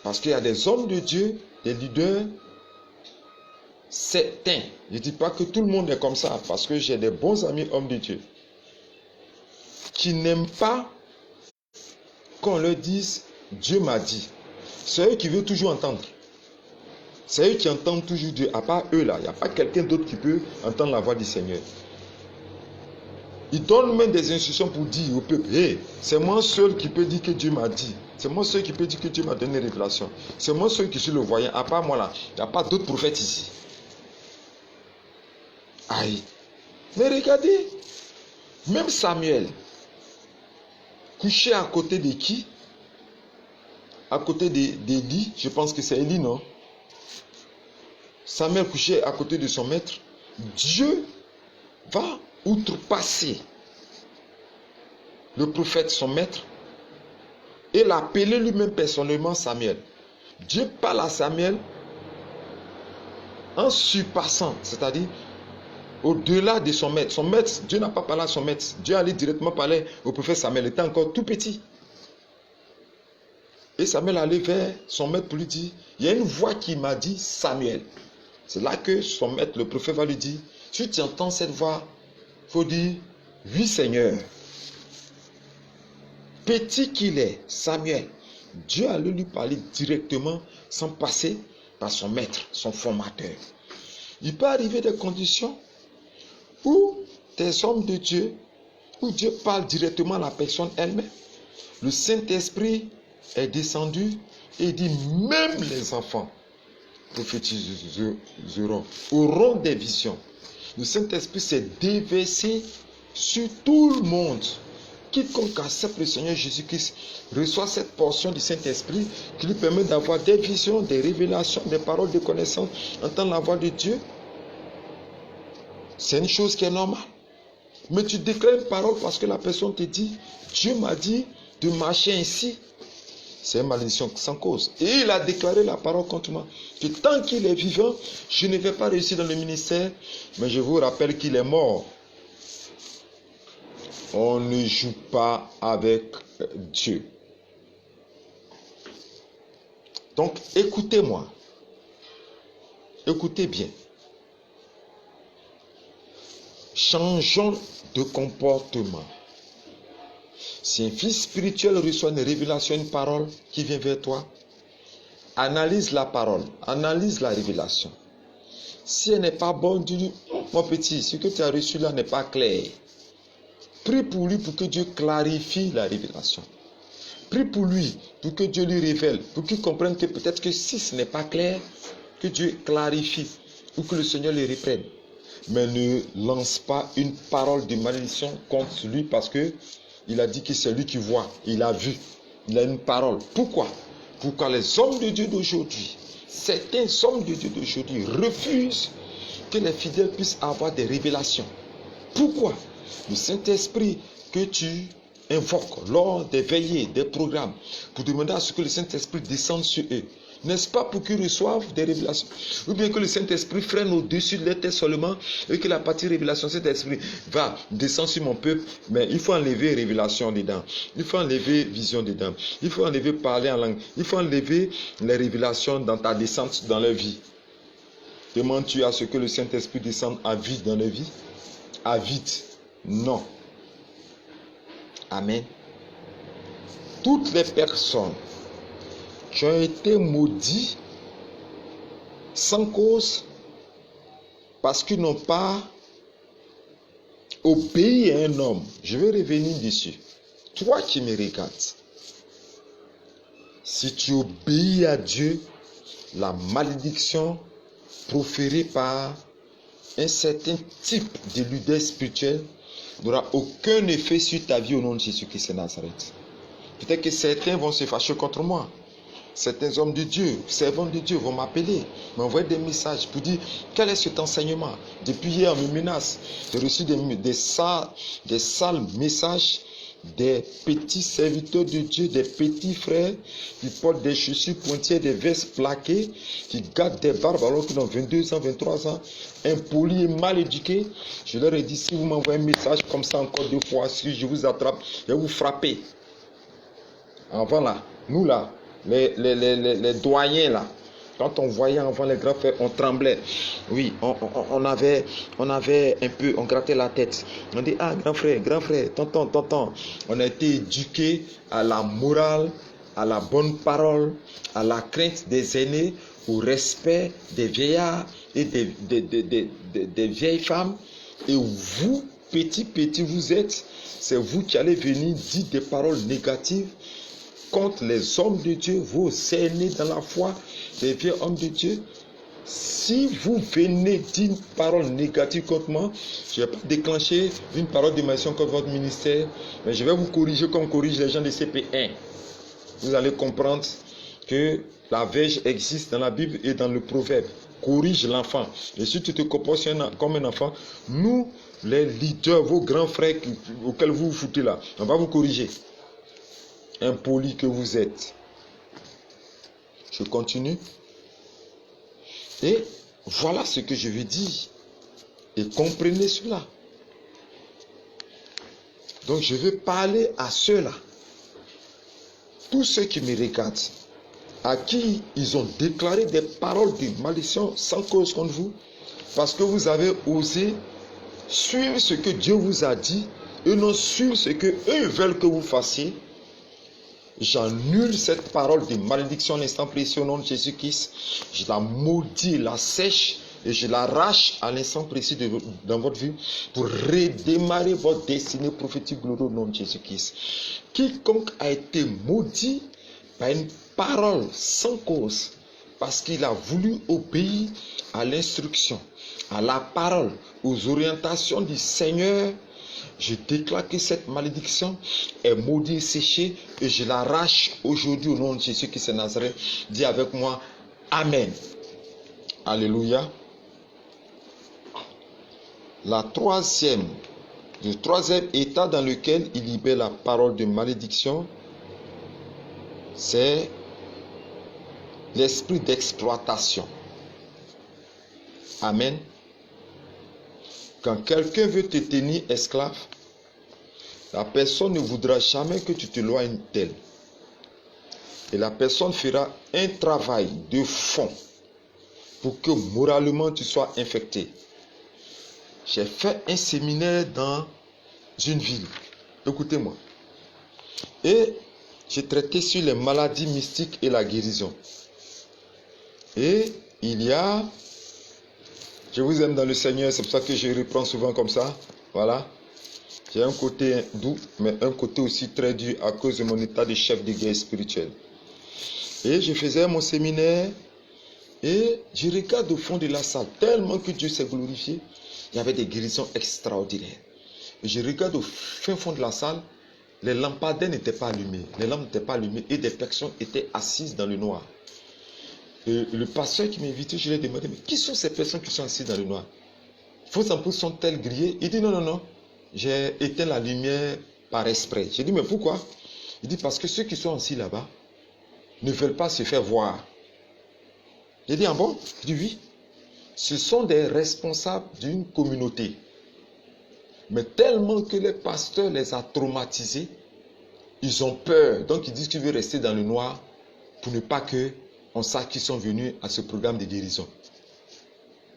Parce qu'il y a des hommes de Dieu, des leaders, certains. Je ne dis pas que tout le monde est comme ça, parce que j'ai des bons amis hommes de Dieu, qui n'aiment pas qu'on leur dise, Dieu m'a dit. C'est eux qui veulent toujours entendre. C'est eux qui entendent toujours Dieu. À part eux là, il n'y a pas quelqu'un d'autre qui peut entendre la voix du Seigneur. Il donne même des instructions pour dire au peuple, hey, c'est moi seul qui peut dire que Dieu m'a dit. C'est moi seul qui peut dire que Dieu m'a donné une révélation. C'est moi seul qui suis le voyant. À part moi là, il n'y a pas d'autres prophètes ici. Aïe. Mais regardez, même Samuel, couché à côté de qui? À côté d'Élie, je pense que c'est Élie, non? Samuel couché à côté de son maître. Dieu va outrepasser le prophète, son maître, et l'appeler lui-même personnellement Samuel. Dieu parle à Samuel en surpassant, c'est-à-dire au-delà de son maître. Son maître, Dieu n'a pas parlé à son maître. Dieu allait directement parler au prophète Samuel. Il était encore tout petit. Et Samuel allait vers son maître pour lui dire, il y a une voix qui m'a dit Samuel. C'est là que son maître, le prophète, va lui dire, si tu entends cette voix, il faut dire, oui Seigneur. Petit qu'il est, Samuel, Dieu allait lui parler directement sans passer par son maître, son formateur. Il peut arriver des conditions où des hommes de Dieu, où Dieu parle directement à la personne elle-même. Le Saint-Esprit est descendu et dit, même les enfants prophétiseront, auront des visions. Le Saint-Esprit s'est déversé sur tout le monde. Quiconque accepte le Seigneur Jésus-Christ reçoit cette portion du Saint-Esprit qui lui permet d'avoir des visions, des révélations, des paroles de connaissance, entendre la voix de Dieu. C'est une chose qui est normale. Mais tu déclares une parole parce que la personne te dit, Dieu m'a dit de marcher ainsi. C'est une malédiction sans cause. Et il a déclaré la parole contre moi. Que tant qu'il est vivant, je ne vais pas réussir dans le ministère. Mais je vous rappelle qu'il est mort. On ne joue pas avec Dieu. Donc, écoutez-moi. Écoutez bien. Changeons de comportement. Si un fils spirituel reçoit une révélation, une parole qui vient vers toi, analyse la parole, analyse la révélation. Si elle n'est pas bonne, dis-lui, mon petit, ce que tu as reçu là n'est pas clair. Prie pour lui pour que Dieu clarifie la révélation. Prie pour lui pour que Dieu lui révèle, pour qu'il comprenne que peut-être que si ce n'est pas clair, que Dieu clarifie ou que le Seigneur le reprenne. Mais ne lance pas une parole de malédiction contre lui parce que il a dit que c'est lui qui voit, il a vu, il a une parole. Pourquoi? Pourquoi les hommes de Dieu d'aujourd'hui, certains hommes de Dieu d'aujourd'hui refusent que les fidèles puissent avoir des révélations? Pourquoi? Le Saint-Esprit que tu invoques lors des veillées, des programmes, pour demander à ce que le Saint-Esprit descende sur eux, n'est-ce pas pour qu'ils reçoivent des révélations? Ou bien que le Saint-Esprit freine au-dessus de leur tête seulement et que la partie révélation, cet esprit va descendre sur mon peuple, mais il faut enlever révélation dedans. Il faut enlever vision dedans. Il faut enlever parler en langue. Il faut enlever les révélations dans ta descente dans leur vie. Demandes-tu à ce que le Saint-Esprit descende à vide dans leur vie? À vite? Non. Amen. Toutes les personnes qui ont été maudits sans cause parce qu'ils n'ont pas obéi à un homme. Je vais revenir dessus. Toi qui me regardes, si tu obéis à Dieu, la malédiction proférée par un certain type de leader spirituel n'aura aucun effet sur ta vie au nom de Jésus-Christ de Nazareth. Peut-être que certains vont se fâcher contre moi. Certains hommes de Dieu, servants de Dieu vont m'appeler, m'envoyer des messages pour dire quel est cet enseignement. Depuis hier, on me menace. J'ai reçu des sales messages des petits serviteurs de Dieu, des petits frères qui portent des chaussures pointillées, des vestes plaquées, qui gardent des barbes alors qu'ils ont 22 ans, 23 ans, impolis et mal éduqués. Je leur ai dit, si vous m'envoyez un message comme ça encore 2 fois, si je vous attrape, je vais vous frapper. Avant là, nous là, les doyens là, quand on voyait avant les grands frères, on tremblait. Oui, on avait un peu, on grattait la tête. On dit, ah, grand frère, tonton. On a été éduqués à la morale, à la bonne parole, à la crainte des aînés, au respect des vieillards et des vieilles femmes. Et vous petit vous êtes, c'est vous qui allez venir dire des paroles négatives contre les hommes de Dieu, vos aînés dans la foi, les vieux hommes de Dieu. Si vous venez dire une parole négative contre moi, je ne vais pas déclencher une parole de malédiction contre votre ministère, mais je vais vous corriger comme on corrige les gens de CP1. Vous allez comprendre que la verge existe dans la Bible et dans le proverbe. Corrige l'enfant. Et si tu te comportes comme un enfant, nous, les leaders, vos grands frères auxquels vous vous foutez là, on va vous corriger. Impoli que vous êtes. Je continue. Et voilà ce que je veux dire. Et comprenez cela. Donc je veux parler à ceux-là. Tous ceux qui me regardent, à qui ils ont déclaré des paroles de malédiction sans cause contre vous, parce que vous avez osé suivre ce que Dieu vous a dit et non suivre ce que eux veulent que vous fassiez. J'annule cette parole de malédiction en l'instant précieux au nom de Jésus-Christ. Je la maudis, la sèche et je l'arrache à l'instant précis dans votre vie pour redémarrer votre destinée prophétique glorieuse au nom de Jésus-Christ. Quiconque a été maudit par une parole sans cause, parce qu'il a voulu obéir à l'instruction, à la parole, aux orientations du Seigneur, je déclare que cette malédiction est maudite, séchée, et je l'arrache aujourd'hui au nom de Jésus qui est Nazareth. Dis avec moi, Amen. Alléluia. Le troisième état dans lequel il libère la parole de malédiction, c'est l'esprit d'exploitation. Amen. Quand quelqu'un veut te tenir esclave, la personne ne voudra jamais que tu t'éloignes d'elle. Et la personne fera un travail de fond pour que moralement tu sois infecté. J'ai fait un séminaire dans une ville. Écoutez-moi. Et j'ai traité sur les maladies mystiques et la guérison. Et il y a... Je vous aime dans le Seigneur, c'est pour ça que je reprends souvent comme ça. Voilà. J'ai un côté doux, mais un côté aussi très dur à cause de mon état de chef de guerre spirituel. Et je faisais mon séminaire et je regarde au fond de la salle, tellement que Dieu s'est glorifié, il y avait des guérisons extraordinaires. Et je regarde au fin fond de la salle, les lampadaires n'étaient pas allumées, les lampes n'étaient pas allumées et des personnes étaient assises dans le noir. Et le pasteur qui m'invitait, je lui ai demandé, mais qui sont ces personnes qui sont assises dans le noir? Vos ampoules sont-elles grillées? Il dit, non, j'ai éteint la lumière par exprès. J'ai dit, mais pourquoi? Il dit, parce que ceux qui sont assis là-bas ne veulent pas se faire voir. J'ai dit, ah bon? Il dit, oui. Ce sont des responsables d'une communauté. Mais tellement que les pasteurs les a traumatisés, ils ont peur. Donc ils disent qu'ils veulent rester dans le noir pour ne pas que on sache qu'ils sont venus à ce programme de guérison.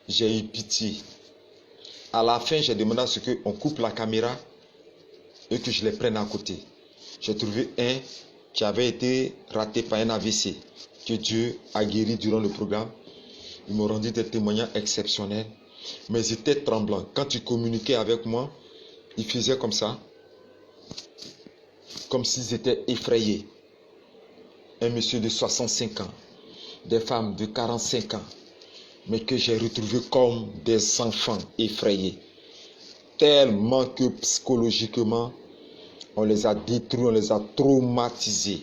J'ai eu pitié. À la fin, j'ai demandé à ce qu'on coupe la caméra et que je les prenne à côté. J'ai trouvé un qui avait été raté par un AVC, que Dieu a guéri durant le programme. Ils m'ont rendu des témoignages exceptionnels. Mais ils étaient tremblants. Quand ils communiquaient avec moi, ils faisaient comme ça. Comme s'ils étaient effrayés. Un monsieur de 65 ans. Des femmes de 45 ans. Mais que j'ai retrouvés comme des enfants effrayés. Tellement que psychologiquement, on les a détruits, on les a traumatisés.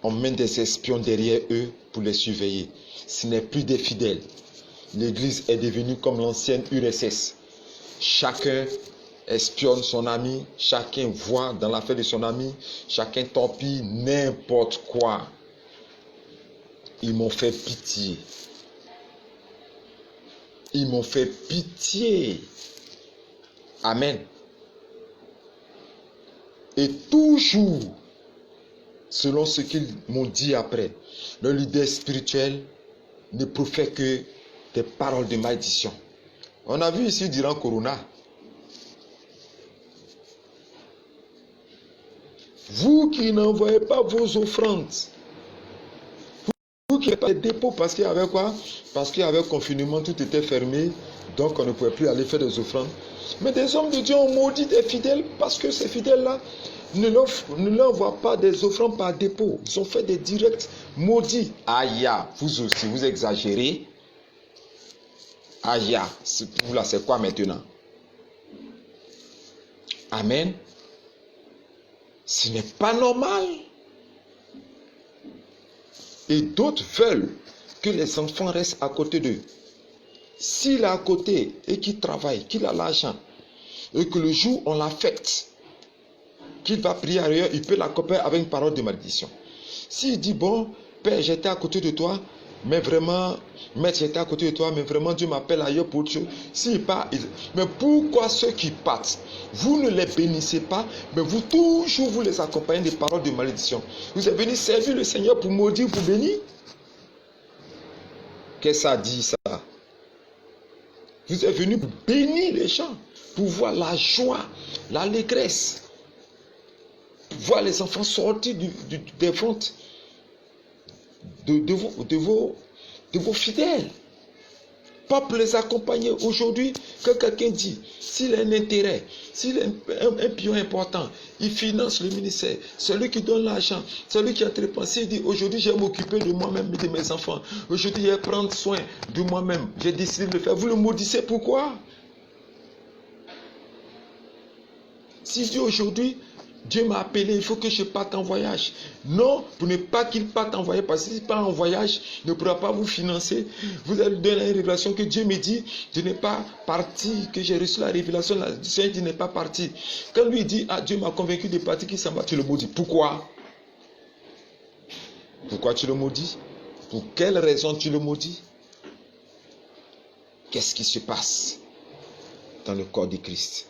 On met des espions derrière eux pour les surveiller. Ce n'est plus des fidèles. L'église est devenue comme l'ancienne URSS. Chacun espionne son ami, chacun voit dans l'affaire de son ami, chacun torpille n'importe quoi. Ils m'ont fait pitié. Ils m'ont fait pitié. Amen. Et toujours, selon ce qu'ils m'ont dit après, le leader spirituel ne profère que des paroles de malédiction. On a vu ici durant Corona. Vous qui n'envoyez pas vos offrandes, vous qui n'avez pas de dépôts, parce qu'il y avait quoi? Parce qu'il y avait confinement, tout était fermé, donc on ne pouvait plus aller faire des offrandes. Mais des hommes de Dieu ont maudit des fidèles parce que ces fidèles-là ne leur envoient pas des offrandes par dépôt. Ils ont fait des directs maudits. Aïe, vous aussi, vous exagérez. Aïe, vous là, c'est quoi maintenant? Amen. Ce n'est pas normal. Et d'autres veulent que les enfants restent à côté d'eux. S'il est à côté et qu'il travaille, qu'il a l'argent, et que le jour on l'affecte, qu'il va prier ailleurs, il peut l'accompagner avec une parole de malédiction. S'il dit, bon, Père, j'étais à côté de toi, mais vraiment, Maître, j'étais à côté de toi, mais vraiment, Dieu m'appelle ailleurs pour autre chose. S'il part, mais pourquoi ceux qui partent, vous ne les bénissez pas, mais vous toujours, vous les accompagnez des paroles de malédiction. Vous êtes venu servir le Seigneur pour maudire, pour bénir? Qu'est-ce que ça dit, ça? Vous êtes venu pour bénir les gens, pour voir la joie, l'allégresse, pour voir les enfants sortir des ventes de vos fidèles. Pas pour les accompagner. Aujourd'hui, quand quelqu'un dit, s'il a un intérêt, s'il a un pion important, il finance le ministère, celui qui donne l'argent, celui qui a dépensé, il dit, aujourd'hui, je vais m'occuper de moi-même et de mes enfants. Aujourd'hui, je vais prendre soin de moi-même. J'ai décidé de le faire. Vous le maudissez, pourquoi? S'il dit aujourd'hui, Dieu m'a appelé, il faut que je parte en voyage. Non, pour ne pas qu'il parte en voyage, parce que s'il part en voyage, il ne pourra pas vous financer. Vous allez donner la révélation que Dieu me dit, je n'ai pas parti, que j'ai reçu la révélation, le Seigneur dit, n'est pas parti. Quand lui dit, ah, Dieu m'a convaincu de partir, qu'il s'en va, tu le maudis. Pourquoi? Pourquoi tu le maudis? Pour quelle raison tu le maudis? Qu'est-ce qui se passe dans le corps de Christ?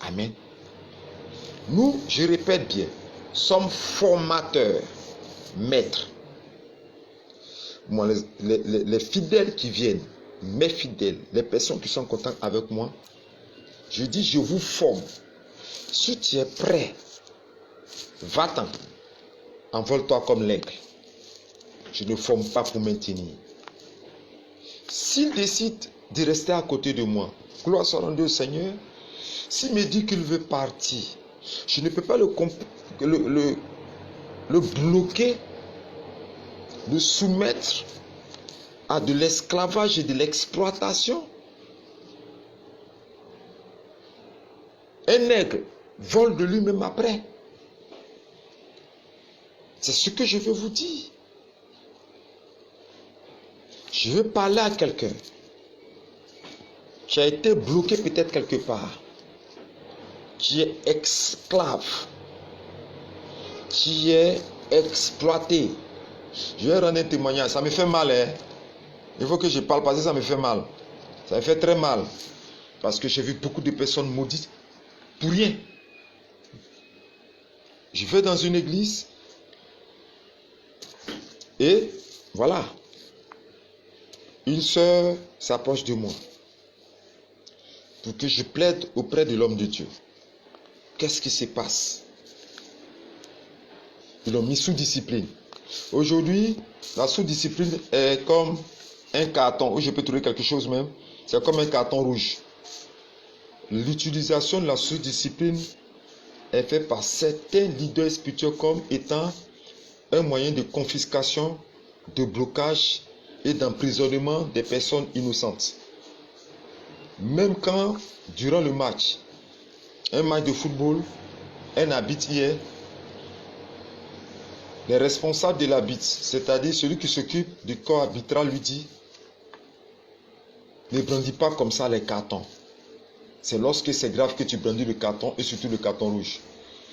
Amen. Nous, je répète bien, sommes formateurs, maîtres. Moi, les fidèles qui viennent, mes fidèles, les personnes qui sont en contact avec moi, je dis, je vous forme. Si tu es prêt, va-t'en, envole-toi comme l'aigle. Je ne forme pas pour maintenir. S'il décide de rester à côté de moi, gloire soit rendue au Seigneur. S'il me dit qu'il veut partir, je ne peux pas le bloquer, le soumettre à de l'esclavage et de l'exploitation. Un aigle vole de lui-même après. C'est ce que je veux vous dire. Je veux parler à quelqu'un qui a été bloqué peut-être quelque part, qui est esclave, qui est exploité. Je vais rendre un témoignage. Ça me fait mal, hein? Il faut que je parle parce que ça me fait mal. Ça me fait très mal. Parce que j'ai vu beaucoup de personnes maudites pour rien. Je vais dans une église et voilà. Une sœur s'approche de moi pour que je plaide auprès de l'homme de Dieu. Qu'est-ce qui se passe? Ils l'ont mis sous discipline. Aujourd'hui, la sous-discipline est comme un carton, où je peux trouver quelque chose même. C'est comme un carton rouge. L'utilisation de la sous-discipline est faite par certains leaders spirituels comme étant un moyen de confiscation, de blocage et d'emprisonnement des personnes innocentes. Même quand, durant le match, un match de football, un arbitre hier, les responsables de l'arbitre, c'est-à-dire celui qui s'occupe du corps arbitral, lui dit, ne brandis pas comme ça les cartons. C'est lorsque c'est grave que tu brandis le carton et surtout le carton rouge.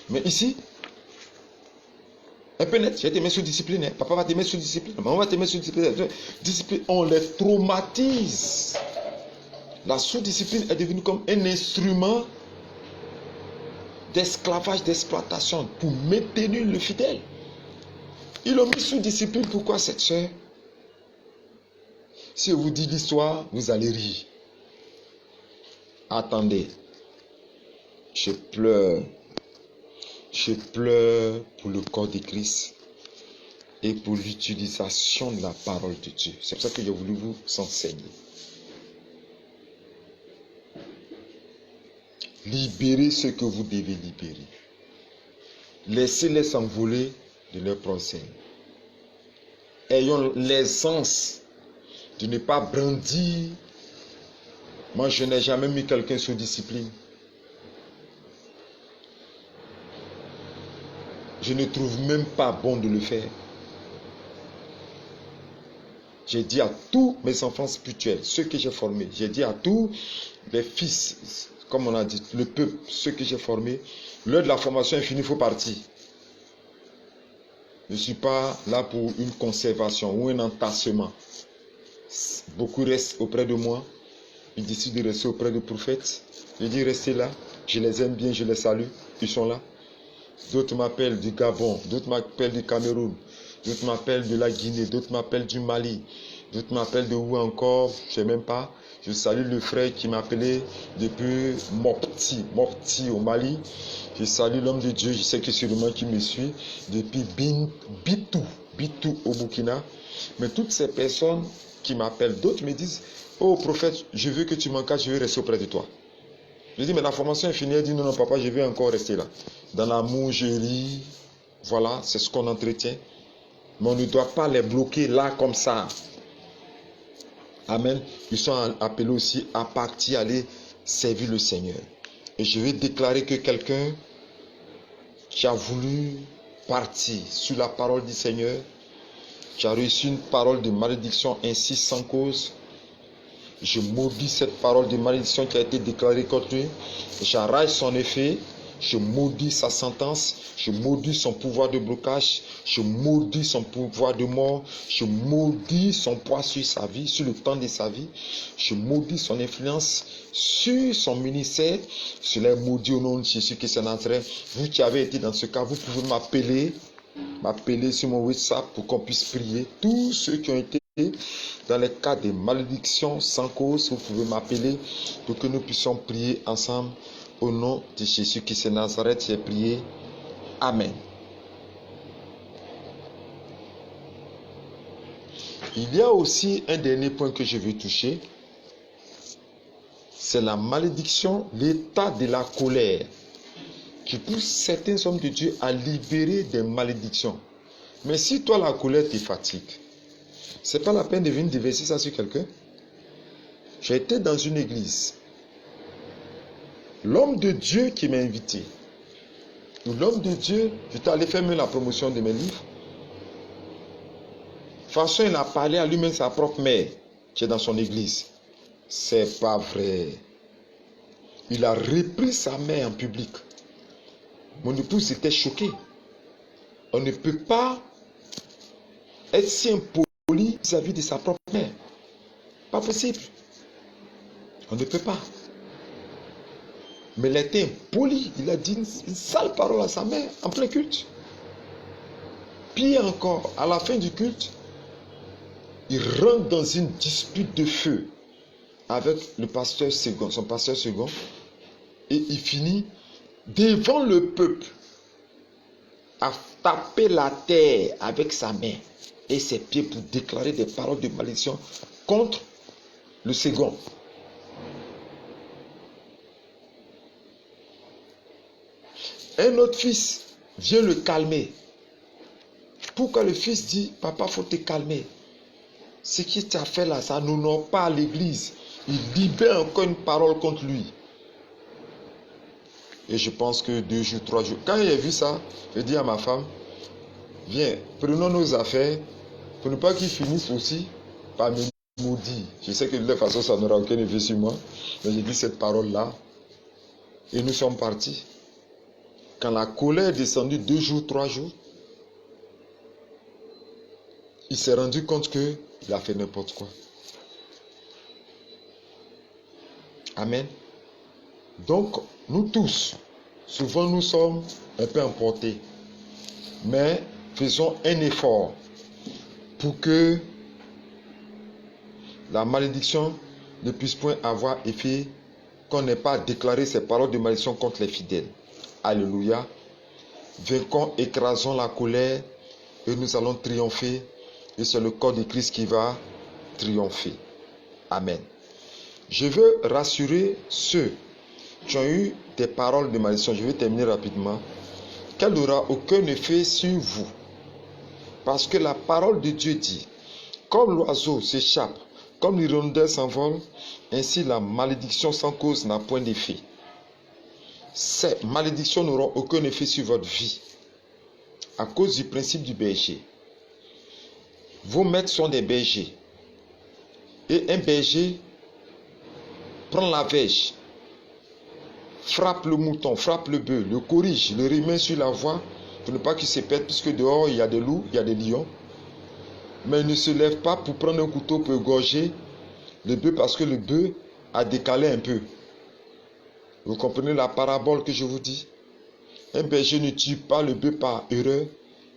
Mais ici, un peu net, je vais te mettre sous discipline. Papa va te mettre sous discipline, maman va te mettre sous discipline. Discipline, on les traumatise. La sous-discipline est devenue comme un instrument d'esclavage, d'exploitation pour maintenir le fidèle. Ils l'ont mis sous discipline. Pourquoi cette soeur? Si je vous dis l'histoire, vous allez rire. Attendez. Je pleure. Je pleure pour le corps de Christ et pour l'utilisation de la parole de Dieu. C'est pour ça que j'ai voulu vous enseigner. Libérez ce que vous devez libérer. Laissez-les s'envoler de leurs pensées. Ayons l'aisance de ne pas brandir. Moi, je n'ai jamais mis quelqu'un sous discipline. Je ne trouve même pas bon de le faire. J'ai dit à tous mes enfants spirituels, ceux que j'ai formés, j'ai dit à tous les fils, comme on a dit, le peuple, ceux que j'ai formés, l'heure de la formation est finie, il faut partir. Je ne suis pas là pour une conservation ou un entassement. Beaucoup restent auprès de moi. Ils décident de rester auprès du prophète. Je dis restez là. Je les aime bien, je les salue. Ils sont là. D'autres m'appellent du Gabon, d'autres m'appellent du Cameroun, d'autres m'appellent de la Guinée, d'autres m'appellent du Mali, d'autres m'appellent de où encore, je ne sais même pas. Je salue le frère qui m'a appelé depuis Mopti au Mali. Je salue l'homme de Dieu, je sais que c'est sûrement qui me suit, depuis Bitou au Burkina. Mais toutes ces personnes qui m'appellent, d'autres me disent, oh prophète, je veux que tu m'encadres, je veux rester auprès de toi. Je dis, mais la formation est finie. Elle dit, non, non, papa, je vais encore rester là. Dans la mougerie, voilà, c'est ce qu'on entretient. Mais on ne doit pas les bloquer là comme ça. Amen. Ils sont appelés aussi à partir, aller servir le Seigneur. Et je vais déclarer que quelqu'un qui a voulu partir sur la parole du Seigneur, qui a reçu une parole de malédiction ainsi sans cause, je maudis cette parole de malédiction qui a été déclarée contre lui. J'arrache son effet. Je maudis sa sentence. Je maudis son pouvoir de blocage. Je maudis son pouvoir de mort. Je maudis son poids sur sa vie, sur le temps de sa vie. Je maudis son influence sur son ministère. Cela est maudit au nom de Jésus qui s'est entré. Vous qui avez été dans ce cas, vous pouvez m'appeler sur mon WhatsApp pour qu'on puisse prier. Tous ceux qui ont été dans les cas de malédiction sans cause, vous pouvez m'appeler pour que nous puissions prier ensemble au nom de Jésus qui est Nazareth. J'ai prié. Amen. Il y a aussi un dernier point que je veux toucher. C'est la malédiction, l'état de la colère qui pousse certains hommes de Dieu à libérer des malédictions. Mais si toi la colère te fatigue, c'est pas la peine de venir déverser ça sur quelqu'un. J'ai été dans une église. L'homme de Dieu qui m'a invité, ou l'homme de Dieu, j'étais allé faire la promotion de mes livres. De toute façon, il a parlé à lui-même sa propre mère, qui est dans son église. C'est pas vrai. Il a repris sa mère en public. Mon épouse était choquée. On ne peut pas être si impoli vis-à-vis de sa propre mère. Pas possible. On ne peut pas. Mais il était impoli. Il a dit une sale parole à sa mère en plein culte. Pire encore, à la fin du culte, il rentre dans une dispute de feu avec le pasteur second, son pasteur second, et il finit devant le peuple à taper la terre avec sa main et ses pieds pour déclarer des paroles de malédiction contre le second. Un autre fils vient le calmer. Pourquoi le fils dit, papa, il faut te calmer. Ce qui t'a fait là, ça n'honore pas à l'église. Il libère encore une parole contre lui. Et je pense que 2 jours, 3 jours. Quand j'ai vu ça, j'ai dit à ma femme, viens, prenons nos affaires pour ne pas qu'ils finissent aussi par me maudire. Je sais que de toute façon, ça n'aura aucun effet sur moi. Mais j'ai dit cette parole-là. Et nous sommes partis. Quand la colère est descendue 2 jours, 3 jours, il s'est rendu compte qu'il a fait n'importe quoi. Amen. Donc, nous tous, souvent nous sommes un peu emportés. Mais faisons un effort pour que la malédiction ne puisse point avoir effet, qu'on n'ait pas déclaré ces paroles de malédiction contre les fidèles. Alléluia. Vainquons, écrasons la colère et nous allons triompher. Et c'est le corps de Christ qui va triompher. Amen. Je veux rassurer ceux tu as eu des paroles de malédiction, je vais terminer rapidement, qu'elle n'aura aucun effet sur vous. Parce que la parole de Dieu dit, comme l'oiseau s'échappe, comme l'hirondelle s'envole, ainsi la malédiction sans cause n'a point d'effet. Ces malédictions n'auront aucun effet sur votre vie à cause du principe du berger. Vos maîtres sont des bergers. Et un berger prend la verge, frappe le mouton, frappe le bœuf, le corrige, le remet sur la voie pour ne pas qu'il se perde, puisque dehors il y a des loups, il y a des lions. Mais il ne se lève pas pour prendre un couteau pour égorger le bœuf parce que le bœuf a décalé un peu. Vous comprenez la parabole que je vous dis? Un berger ne tue pas le bœuf par erreur,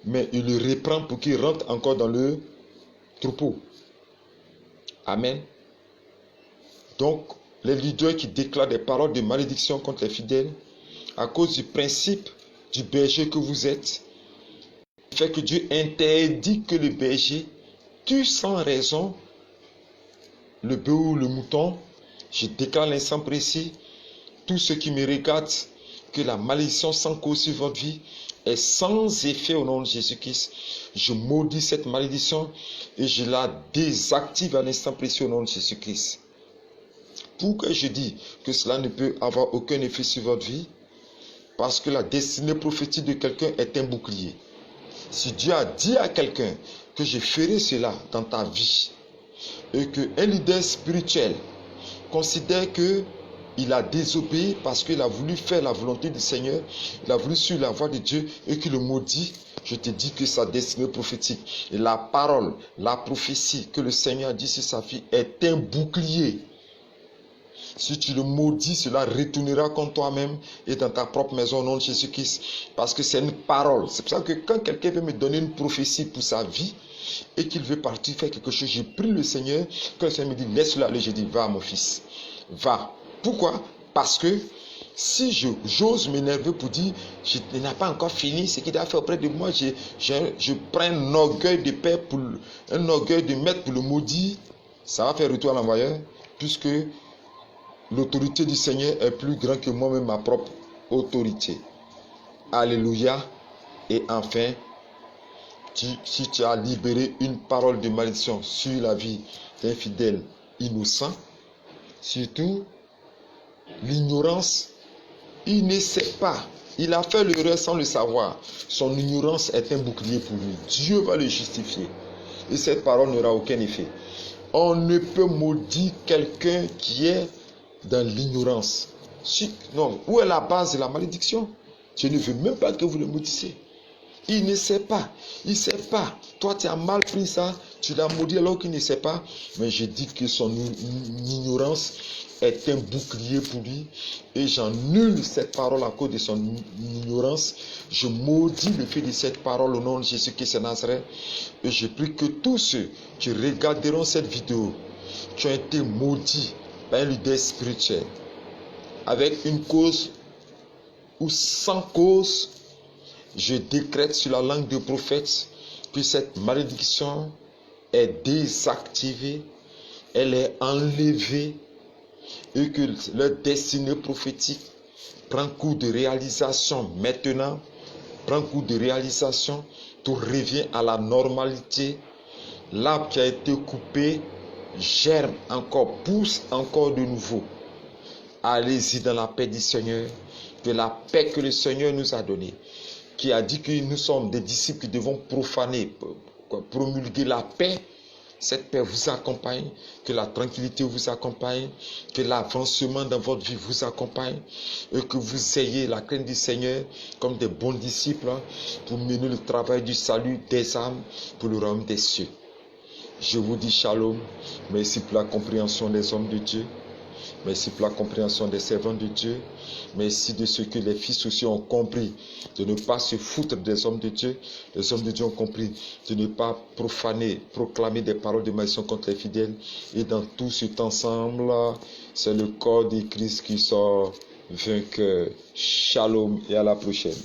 mais il le reprend pour qu'il rentre encore dans le troupeau. Amen. Donc, les leaders qui déclarent des paroles de malédiction contre les fidèles, à cause du principe du berger que vous êtes, fait que Dieu interdit que le berger tue sans raison le bœuf ou le mouton. Je déclare l'instant précis, tout ce qui me regarde, que la malédiction sans cause sur votre vie est sans effet au nom de Jésus-Christ. Je maudis cette malédiction et je la désactive à l'instant précis au nom de Jésus-Christ. Pourquoi je dis que cela ne peut avoir aucun effet sur votre vie? Parce que la destinée prophétique de quelqu'un est un bouclier. Si Dieu a dit à quelqu'un que je ferai cela dans ta vie et qu'un leader spirituel considère que il a désobéi parce qu'il a voulu faire la volonté du Seigneur, il a voulu suivre la voie de Dieu et qu'il le maudit, je te dis que sa destinée prophétique et la parole, la prophétie que le Seigneur a dit sur sa vie est un bouclier. Si tu le maudis, cela retournera contre toi-même et dans ta propre maison au nom de Jésus-Christ. Parce que c'est une parole. C'est pour ça que quand quelqu'un veut me donner une prophétie pour sa vie et qu'il veut partir faire quelque chose, je prie le Seigneur. Quand le Seigneur me dit, laisse-le aller, je dis, va mon fils, va. Pourquoi? Parce que si j'ose m'énerver pour dire, il n'a pas encore fini ce qu'il a fait auprès de moi, je prends un orgueil de père, un orgueil de maître pour le maudire, ça va faire retour à l'envoyeur, puisque l'autorité du Seigneur est plus grande que moi-même, ma propre autorité. Alléluia. Et enfin, si tu as libéré une parole de malédiction sur la vie d'un fidèle innocent, surtout l'ignorance, il ne sait pas. Il a fait l'erreur sans le savoir. Son ignorance est un bouclier pour lui. Dieu va le justifier. Et cette parole n'aura aucun effet. On ne peut maudire quelqu'un qui est dans l'ignorance. Non, où est la base de la malédiction? Je ne veux même pas que vous le maudissiez. Il ne sait pas. Il ne sait pas. Toi, tu as mal pris ça. Tu l'as maudit alors qu'il ne sait pas. Mais je dis que son ignorance est un bouclier pour lui. Et j'annule cette parole à cause de son ignorance. Je maudis le fait de cette parole au nom de Jésus-Christ de Nazareth. Et je prie que tous ceux qui regarderont cette vidéo, qui ont été maudits par un leader spirituel, avec une cause ou sans cause, je décrète sur la langue du prophète que cette malédiction est désactivée, elle est enlevée et que leur destinée prophétique prend coup de réalisation maintenant, prend coup de réalisation, tout revient à la normalité. L'arbre qui a été coupé germe encore, pousse encore de nouveau. Allez-y dans la paix du Seigneur, de la paix que le Seigneur nous a donnée, qui a dit que nous sommes des disciples qui devons profaner, promulguer la paix. Cette paix vous accompagne, que la tranquillité vous accompagne, que l'avancement dans votre vie vous accompagne et que vous ayez la crainte du Seigneur comme des bons disciples pour mener le travail du salut des âmes pour le royaume des cieux. Je vous dis shalom, merci pour la compréhension des hommes de Dieu. Merci pour la compréhension des servants de Dieu. Merci de ce que les fils aussi ont compris, de ne pas se foutre des hommes de Dieu. Les hommes de Dieu ont compris de ne pas profaner, proclamer des paroles de malédiction contre les fidèles. Et dans tout cet ensemble, c'est le corps de Christ qui sort vainqueur. Shalom et à la prochaine.